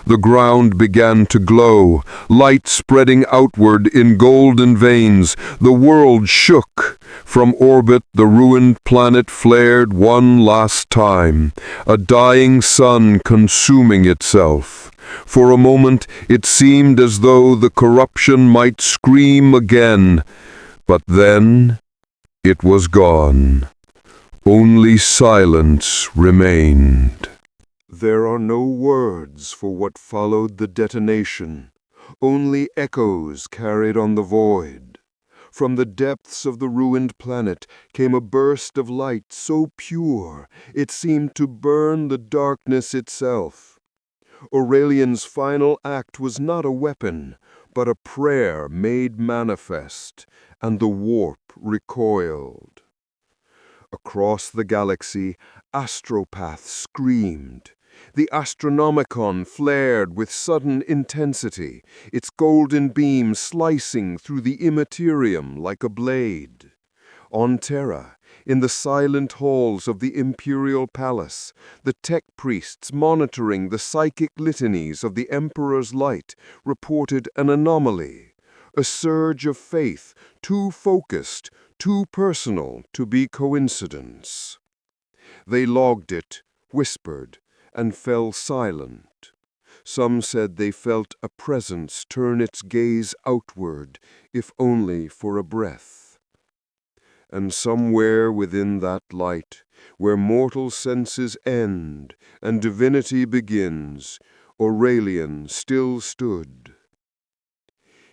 The ground began to glow, light spreading outward in golden veins. The world shook. From orbit, the ruined planet flared one last time, a dying sun consuming itself. For a moment, it seemed as though the corruption might scream again, but then it was gone. Only silence remained. There are no words for what followed the detonation, only echoes carried on the void. From the depths of the ruined planet came a burst of light so pure it seemed to burn the darkness itself. Aurelian's final act was not a weapon, but a prayer made manifest, and the warp recoiled. Across the galaxy, astropaths screamed. The Astronomicon flared with sudden intensity, its golden beam slicing through the immaterium like a blade. On Terra, in the silent halls of the Imperial Palace, the tech priests monitoring the psychic litanies of the Emperor's light reported an anomaly, a surge of faith too focused, too personal to be coincidence. They logged it, whispered, and fell silent. Some said they felt a presence turn its gaze outward, if only for a breath. And somewhere within that light, where mortal senses end and divinity begins, Aurelian still stood.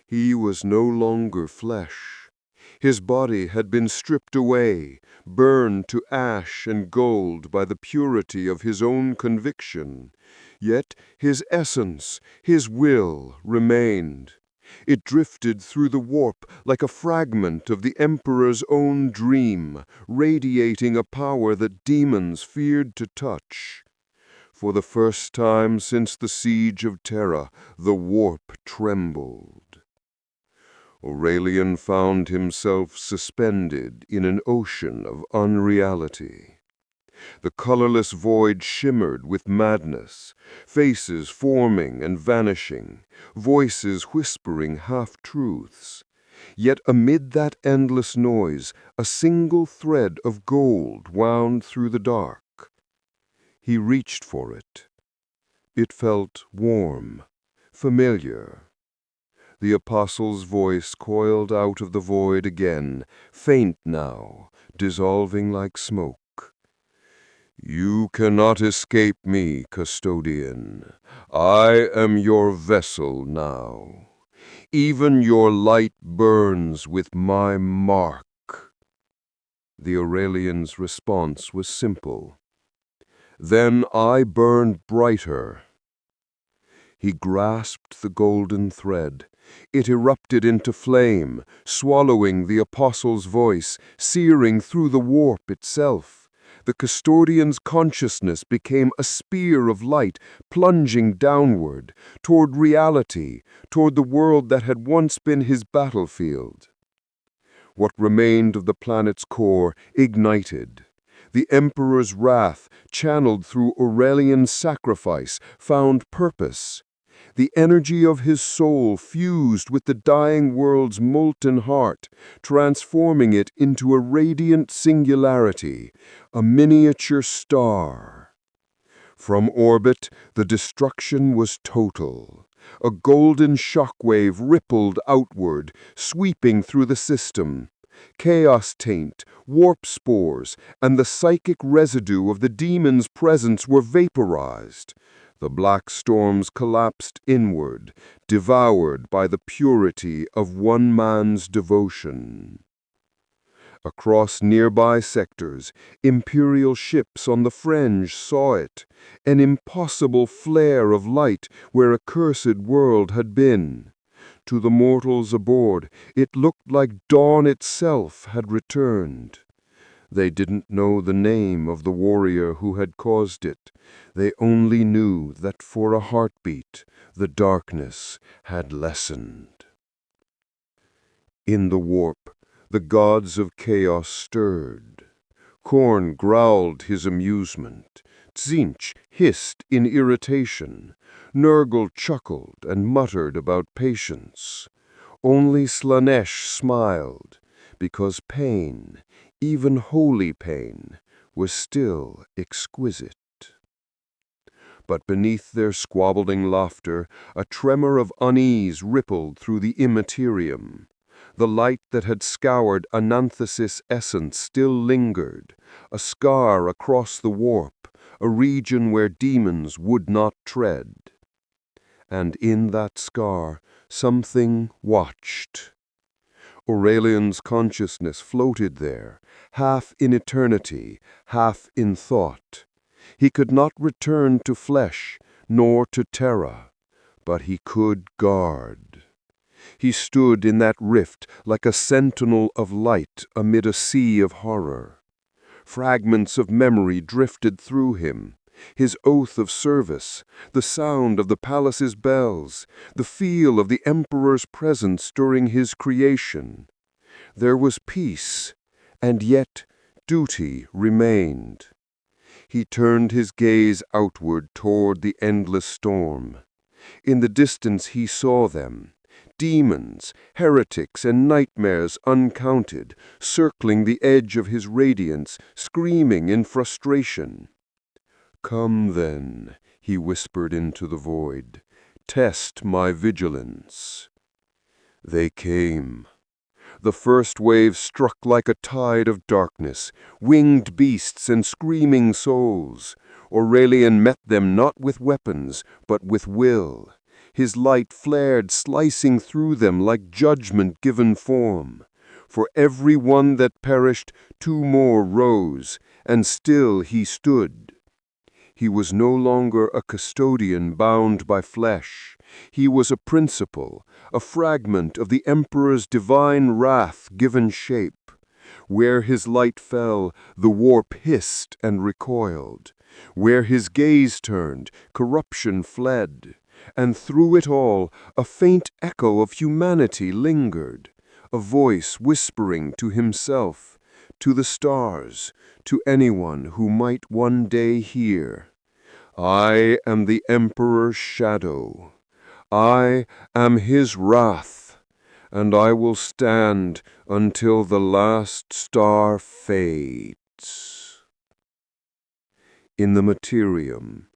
He was no longer flesh. His body had been stripped away, burned to ash and gold by the purity of his own conviction. Yet his essence, his will, remained. It drifted through the warp like a fragment of the Emperor's own dream, radiating a power that demons feared to touch. For the first time since the siege of Terra, the warp trembled. Aurelian found himself suspended in an ocean of unreality. The colorless void shimmered with madness, faces forming and vanishing, voices whispering half-truths. Yet amid that endless noise, a single thread of gold wound through the dark. He reached for it. It felt warm, familiar. The apostle's voice coiled out of the void again, faint now, dissolving like smoke. "You cannot escape me, Custodian. I am your vessel now. Even your light burns with my mark." The Aurelian's response was simple. "Then I burned brighter." He grasped the golden thread. It erupted into flame, swallowing the apostle's voice, searing through the warp itself. The custodian's consciousness became a spear of light, plunging downward, toward reality, toward the world that had once been his battlefield. What remained of the planet's core ignited. The Emperor's wrath, channeled through Aurelian's sacrifice, found purpose. The energy of his soul fused with the dying world's molten heart, transforming it into a radiant singularity, a miniature star. From orbit, the destruction was total. A golden shockwave rippled outward, sweeping through the system. Chaos taint, warp spores, and the psychic residue of the demon's presence were vaporized. The black storms collapsed inward, devoured by the purity of one man's devotion. Across nearby sectors, Imperial ships on the fringe saw it, an impossible flare of light where a cursed world had been. To the mortals aboard, it looked like dawn itself had returned. They didn't know the name of the warrior who had caused it. They only knew that for a heartbeat, the darkness had lessened. In the warp, the gods of chaos stirred. Khorne growled his amusement. Tzeentch hissed in irritation. Nurgle chuckled and muttered about patience. Only Slaanesh smiled, because pain, even holy pain, was still exquisite. But beneath their squabbling laughter, a tremor of unease rippled through the immaterium. The light that had scoured Ananthus's essence still lingered, a scar across the warp, a region where demons would not tread. And in that scar, something watched. Aurelian's consciousness floated there, half in eternity, half in thought. He could not return to flesh, nor to terra, but he could guard. He stood in that rift like a sentinel of light amid a sea of horror. Fragments of memory drifted through him. His oath of service, the sound of the palace's bells, the feel of the Emperor's presence during his creation. There was peace, and yet duty remained. He turned his gaze outward toward the endless storm. In the distance he saw them, demons, heretics, and nightmares uncounted, circling the edge of his radiance, screaming in frustration. "Come then," he whispered into the void, "test my vigilance." They came. The first wave struck like a tide of darkness, winged beasts and screaming souls. Aurelian met them not with weapons, but with will. His light flared, slicing through them like judgment given form. For every one that perished, two more rose, and still he stood. He was no longer a custodian bound by flesh. He was a principle, a fragment of the Emperor's divine wrath given shape. Where his light fell, the warp hissed and recoiled. Where his gaze turned, corruption fled. And through it all, a faint echo of humanity lingered, a voice whispering to himself, to the stars, to anyone who might one day hear. I am the Emperor's shadow. I am his wrath, and I will stand until the last star fades. In the materium,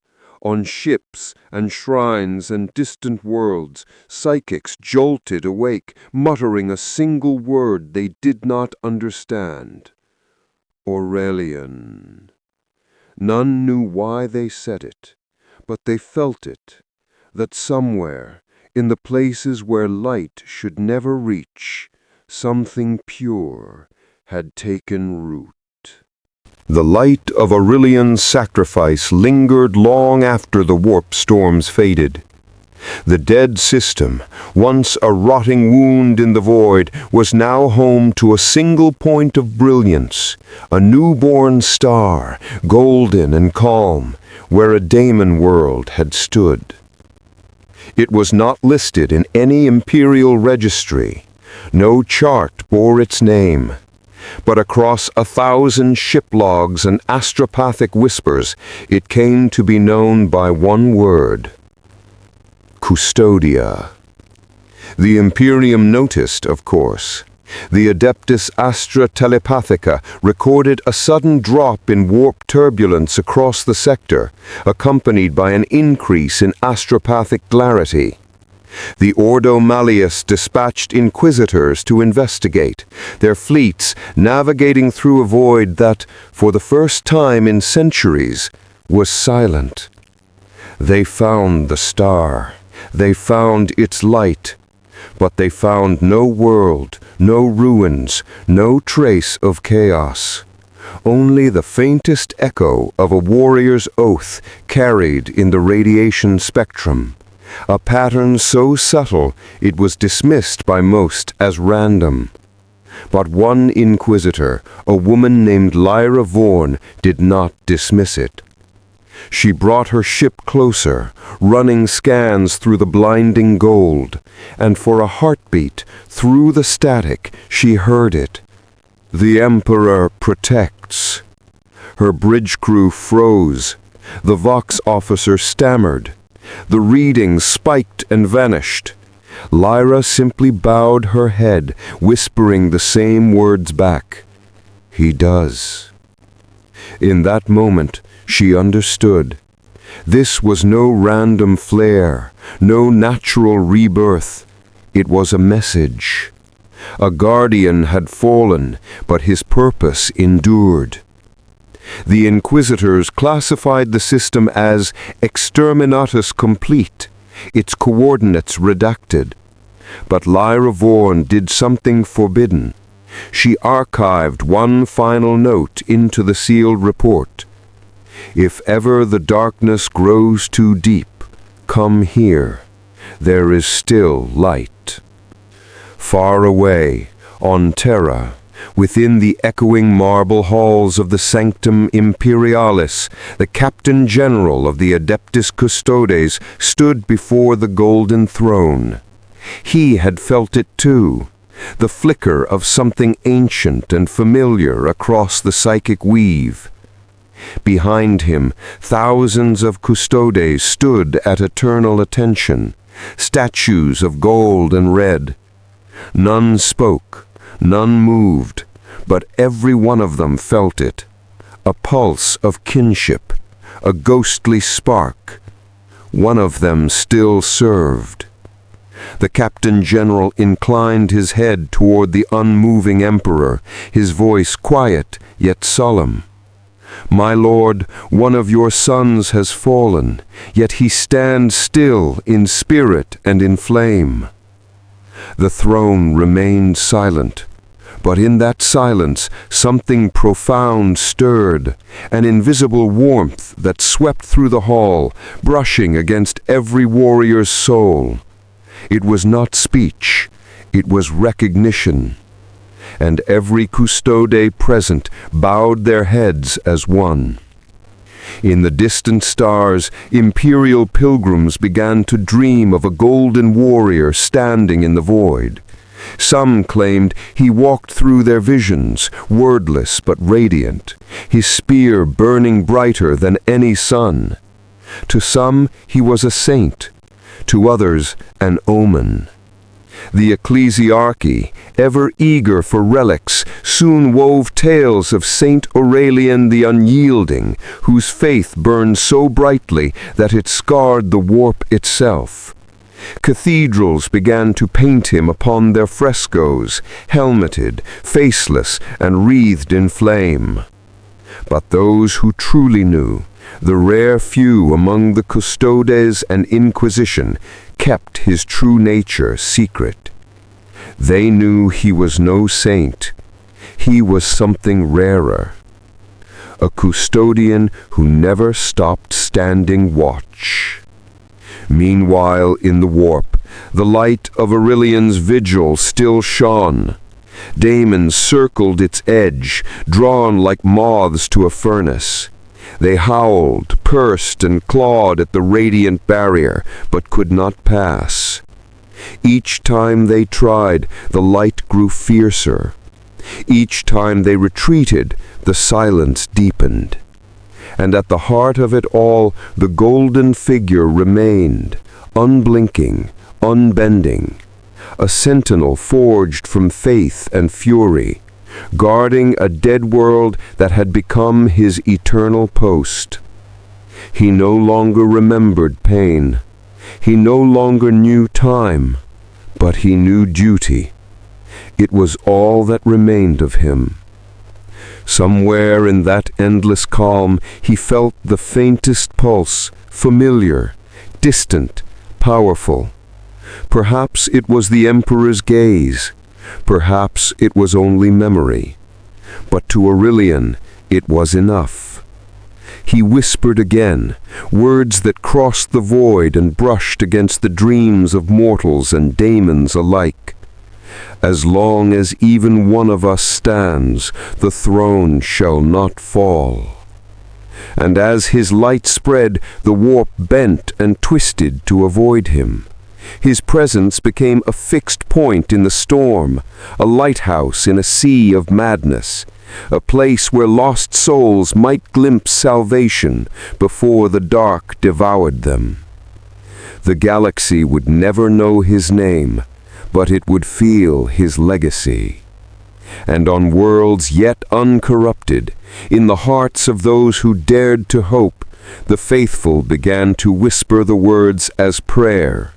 on ships and shrines and distant worlds, psychics jolted awake, muttering a single word they did not understand. Aurelian. None knew why they said it, but they felt it, that somewhere, in the places where light should never reach, something pure had taken root. The light of Aurelian's sacrifice lingered long after the warp storms faded. The dead system, once a rotting wound in the void, was now home to a single point of brilliance, a newborn star, golden and calm, where a daemon world had stood. It was not listed in any imperial registry. No chart bore its name. But across 1,000 ship logs and astropathic whispers, it came to be known by one word: Custodia. The Imperium noticed, of course. The Adeptus Astra Telepathica recorded a sudden drop in warp turbulence across the sector, accompanied by an increase in astropathic clarity. The Ordo Malleus dispatched inquisitors to investigate, their fleets navigating through a void that, for the first time in centuries, was silent. They found the star. They found its light. But they found no world, no ruins, no trace of chaos. Only the faintest echo of a warrior's oath carried in the radiation spectrum. A pattern so subtle it was dismissed by most as random. But one inquisitor, a woman named Lyra Vaughan, did not dismiss it. She brought her ship closer, running scans through the blinding gold, and for a heartbeat, through the static, she heard it. The Emperor protects. Her bridge crew froze. The Vox officer stammered. The reading spiked and vanished. Lyra simply bowed her head, whispering the same words back. He does. In that moment, she understood. This was no random flare, no natural rebirth. It was a message. A guardian had fallen, but his purpose endured. The Inquisitors classified the system as Exterminatus Complete, its coordinates redacted. But Lyra Vaughan did something forbidden. She archived one final note into the sealed report. If ever the darkness grows too deep, come here. There is still light. Far away, on Terra, within the echoing marble halls of the Sanctum Imperialis, the Captain General of the Adeptus Custodes stood before the golden throne. He had felt it too, the flicker of something ancient and familiar across the psychic weave. Behind him, thousands of Custodes stood at eternal attention, statues of gold and red. None spoke, none moved, but every one of them felt it. A pulse of kinship, a ghostly spark. One of them still served. The Captain General inclined his head toward the unmoving Emperor, his voice quiet yet solemn. My lord, one of your sons has fallen, yet he stands still in spirit and in flame. The throne remained silent, but in that silence something profound stirred, an invisible warmth that swept through the hall, brushing against every warrior's soul. It was not speech, it was recognition. And every custode present bowed their heads as one. In the distant stars, imperial pilgrims began to dream of a golden warrior standing in the void. Some claimed he walked through their visions, wordless but radiant, his spear burning brighter than any sun. To some he was a saint, to others an omen. The ecclesiarchy, ever eager for relics, soon wove tales of Saint Aurelian the Unyielding, whose faith burned so brightly that it scarred the warp itself. Cathedrals began to paint him upon their frescoes, helmeted, faceless, and wreathed in flame. But those who truly knew, the rare few among the Custodes and Inquisition, kept his true nature secret. They knew he was no saint. He was something rarer. A custodian who never stopped standing watch. Meanwhile, in the warp, the light of Aurelian's vigil still shone. Daemons circled its edge, drawn like moths to a furnace. They howled, cursed, and clawed at the radiant barrier, but could not pass. Each time they tried, the light grew fiercer. Each time they retreated, the silence deepened. And at the heart of it all, the golden figure remained, unblinking, unbending, a sentinel forged from faith and fury, guarding a dead world that had become his eternal post. He no longer remembered pain. He no longer knew time, but he knew duty. It was all that remained of him. Somewhere in that endless calm, he felt the faintest pulse, familiar, distant, powerful. Perhaps it was the Emperor's gaze. Perhaps it was only memory. But to Aurelian, it was enough. He whispered again, words that crossed the void and brushed against the dreams of mortals and daemons alike. As long as even one of us stands, the throne shall not fall. And as his light spread, the warp bent and twisted to avoid him. His presence became a fixed point in the storm, a lighthouse in a sea of madness, a place where lost souls might glimpse salvation before the dark devoured them. The galaxy would never know his name, but it would feel his legacy. And on worlds yet uncorrupted, in the hearts of those who dared to hope, the faithful began to whisper the words as prayer.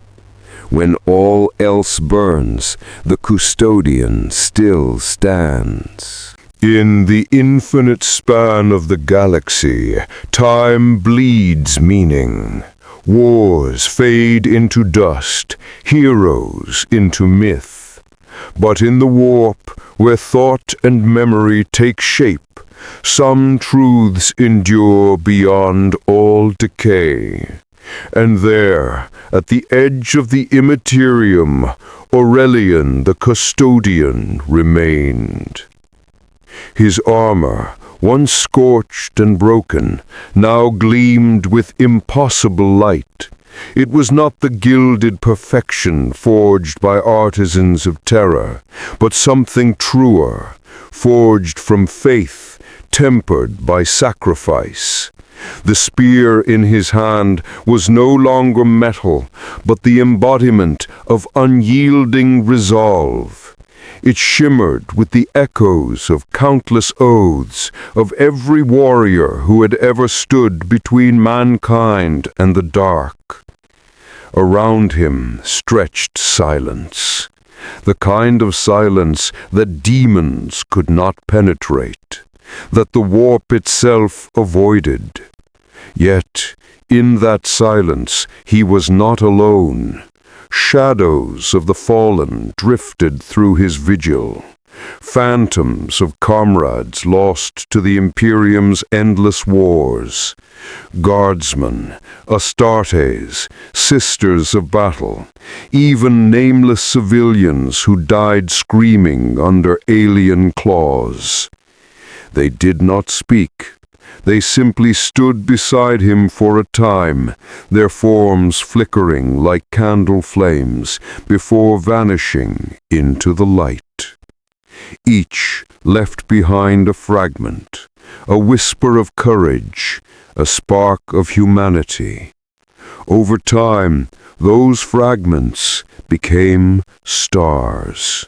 When all else burns, the custodian still stands. In the infinite span of the galaxy, time bleeds meaning. Wars fade into dust, heroes into myth. But in the warp, where thought and memory take shape, some truths endure beyond all decay. And there, at the edge of the immaterium, Aurelian the Custodian remained. His armor, once scorched and broken, now gleamed with impossible light. It was not the gilded perfection forged by artisans of terror, but something truer, forged from faith, tempered by sacrifice. The spear in his hand was no longer metal, but the embodiment of unyielding resolve. It shimmered with the echoes of countless oaths of every warrior who had ever stood between mankind and the dark. Around him stretched silence, the kind of silence that demons could not penetrate, that the warp itself avoided. Yet, in that silence, he was not alone. Shadows of the fallen drifted through his vigil, phantoms of comrades lost to the Imperium's endless wars, guardsmen, Astartes, sisters of battle, even nameless civilians who died screaming under alien claws. They did not speak. They simply stood beside him for a time, their forms flickering like candle flames before vanishing into the light. Each left behind a fragment, a whisper of courage, a spark of humanity. Over time, those fragments became stars.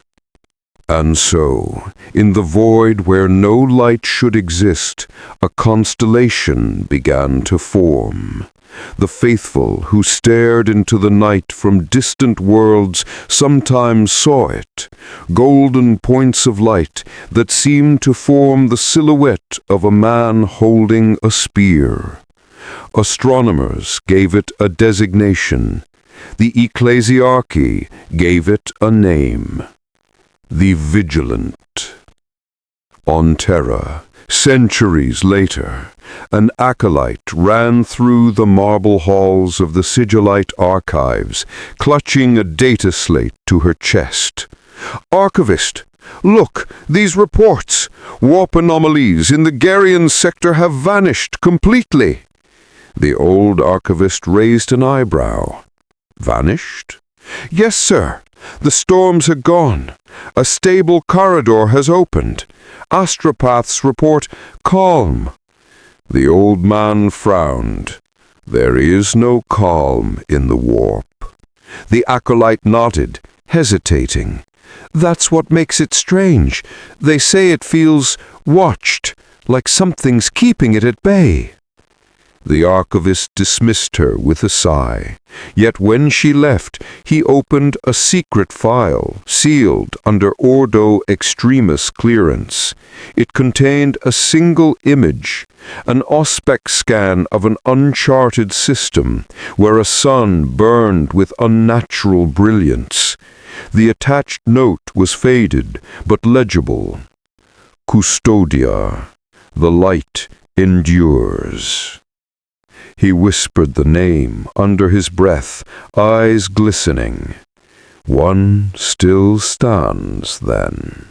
And so, in the void where no light should exist, a constellation began to form. The faithful who stared into the night from distant worlds sometimes saw it, golden points of light that seemed to form the silhouette of a man holding a spear. Astronomers gave it a designation. The ecclesiarchy gave it a name. The Vigilant. On Terra, centuries later, an acolyte ran through the marble halls of the Sigillite archives, clutching a data slate to her chest. "Archivist, look, these reports! Warp anomalies in the Garian sector have vanished completely." The old archivist raised an eyebrow. "Vanished?" "Yes, sir. The storms are gone. A stable corridor has opened. Astropaths report calm." The old man frowned. "There is no calm in the warp." The acolyte nodded, hesitating. "That's what makes it strange. They say it feels watched, like something's keeping it at bay." The archivist dismissed her with a sigh. Yet when she left, he opened a secret file, sealed under Ordo Extremis clearance. It contained a single image, an auspex scan of an uncharted system, where a sun burned with unnatural brilliance. The attached note was faded, but legible. "Custodia, the light endures." He whispered the name under his breath, eyes glistening. "One still stands, then."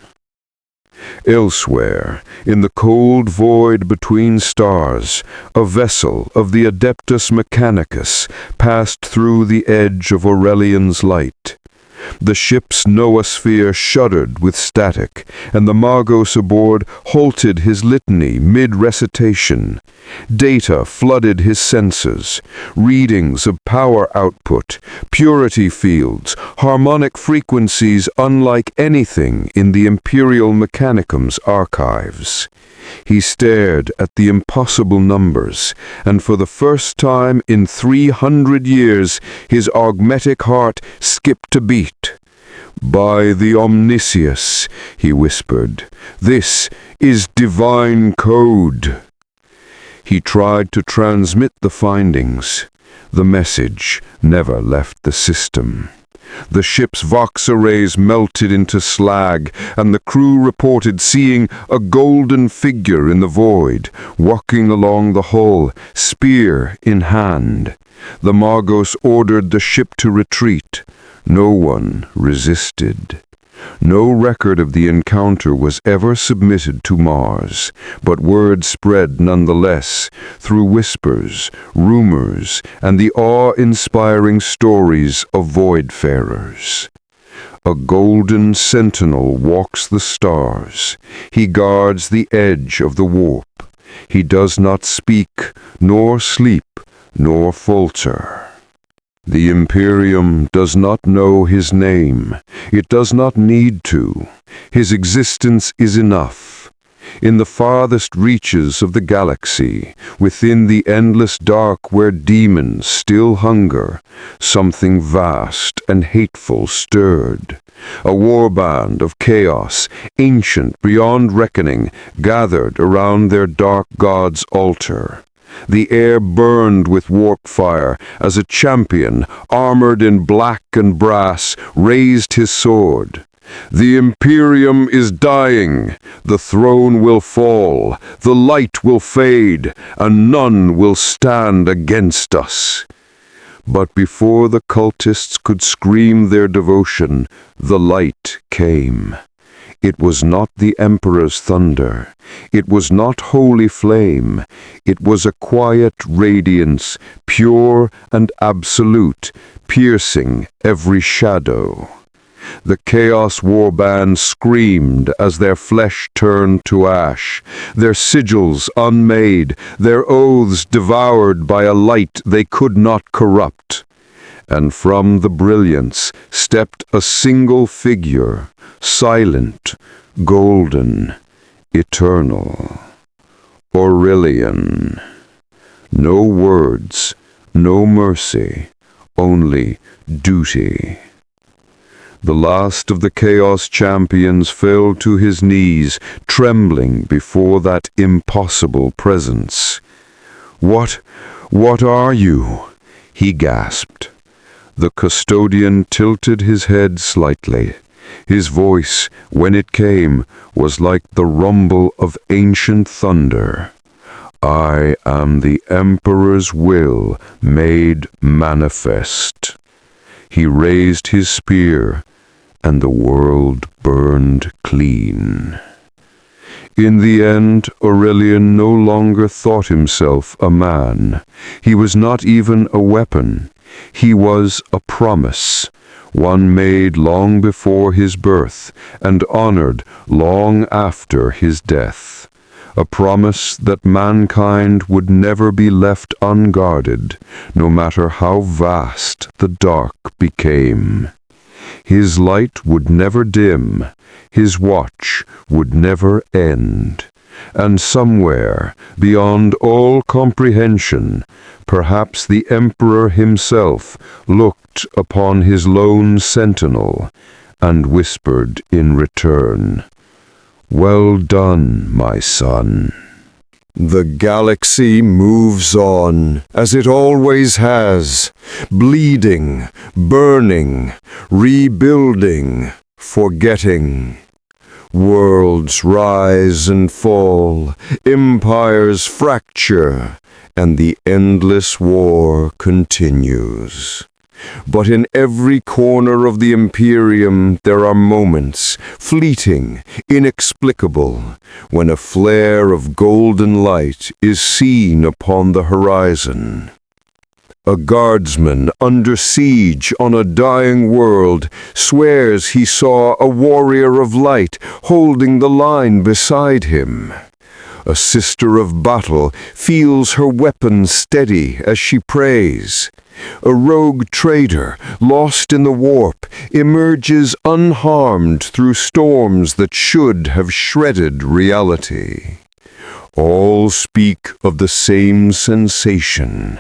Elsewhere, in the cold void between stars, a vessel of the Adeptus Mechanicus passed through the edge of Aurelian's light. The ship's noosphere shuddered with static, and the Magos aboard halted his litany mid-recitation. Data flooded his senses, readings of power output, purity fields, harmonic frequencies unlike anything in the Imperial Mechanicum's archives. He stared at the impossible numbers, and for the first time in 300 years his augmetic heart skipped a beat. "By the Omnisius," he whispered, "this is divine code." He tried to transmit the findings. The message never left the system. The ship's Vox arrays melted into slag, and the crew reported seeing a golden figure in the void, walking along the hull, spear in hand. The Magos ordered the ship to retreat. No one resisted. No record of the encounter was ever submitted to Mars, but word spread nonetheless, through whispers, rumors, and the awe-inspiring stories of voidfarers. A golden sentinel walks the stars. He guards the edge of the warp. He does not speak, nor sleep, nor falter. The Imperium does not know his name. It does not need to. His existence is enough. In the farthest reaches of the galaxy, within the endless dark where demons still hunger, something vast and hateful stirred. A warband of chaos, ancient beyond reckoning, gathered around their dark god's altar. The air burned with warp fire as a champion, armored in black and brass, raised his sword. "The Imperium is dying. The throne will fall. The light will fade, and none will stand against us." But before the cultists could scream their devotion, the light came. It was not the Emperor's thunder. It was not holy flame. It was a quiet radiance, pure and absolute, piercing every shadow. The Chaos Warband screamed as their flesh turned to ash, their sigils unmade, their oaths devoured by a light they could not corrupt. And from the brilliance stepped a single figure, silent, golden, eternal. Aurelian. No words, no mercy, only duty. The last of the Chaos Champions fell to his knees, trembling before that impossible presence. What are you?" he gasped. The custodian tilted his head slightly. His voice, when it came, was like the rumble of ancient thunder. "I am the Emperor's will made manifest." He raised his spear, and the world burned clean. In the end, Aurelian no longer thought himself a man. He was not even a weapon. He was a promise, one made long before his birth and honored long after his death. A promise that mankind would never be left unguarded, no matter how vast the dark became. His light would never dim, his watch would never end. And somewhere, beyond all comprehension, perhaps the Emperor himself looked upon his lone sentinel and whispered in return, "Well done, my son." The galaxy moves on, as it always has, bleeding, burning, rebuilding, forgetting. Worlds rise and fall, empires fracture, and the endless war continues. But in every corner of the Imperium there are moments, fleeting, inexplicable, when a flare of golden light is seen upon the horizon. A guardsman under siege on a dying world swears he saw a warrior of light holding the line beside him. A sister of battle feels her weapon steady as she prays. A rogue trader, lost in the warp, emerges unharmed through storms that should have shredded reality. All speak of the same sensation,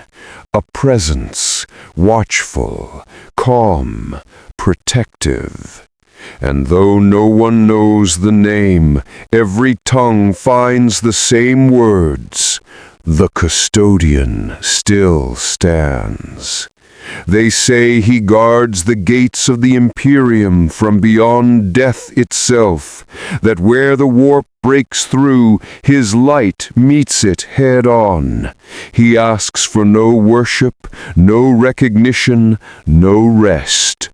a presence, watchful, calm, protective. And though no one knows the name, every tongue finds the same words. The Custodian still stands. They say he guards the gates of the Imperium from beyond death itself, that where the warp breaks through, his light meets it head on. He asks for no worship, no recognition, no rest,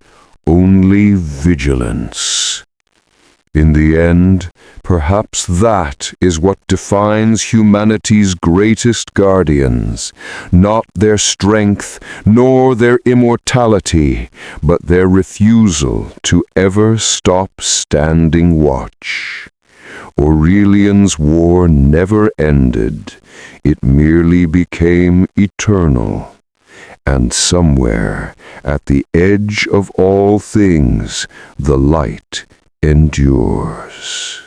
only vigilance. In the end, perhaps that is what defines humanity's greatest guardians, not their strength nor their immortality, but their refusal to ever stop standing watch. Aurelian's war never ended, it merely became eternal. And somewhere, at the edge of all things, the light endures.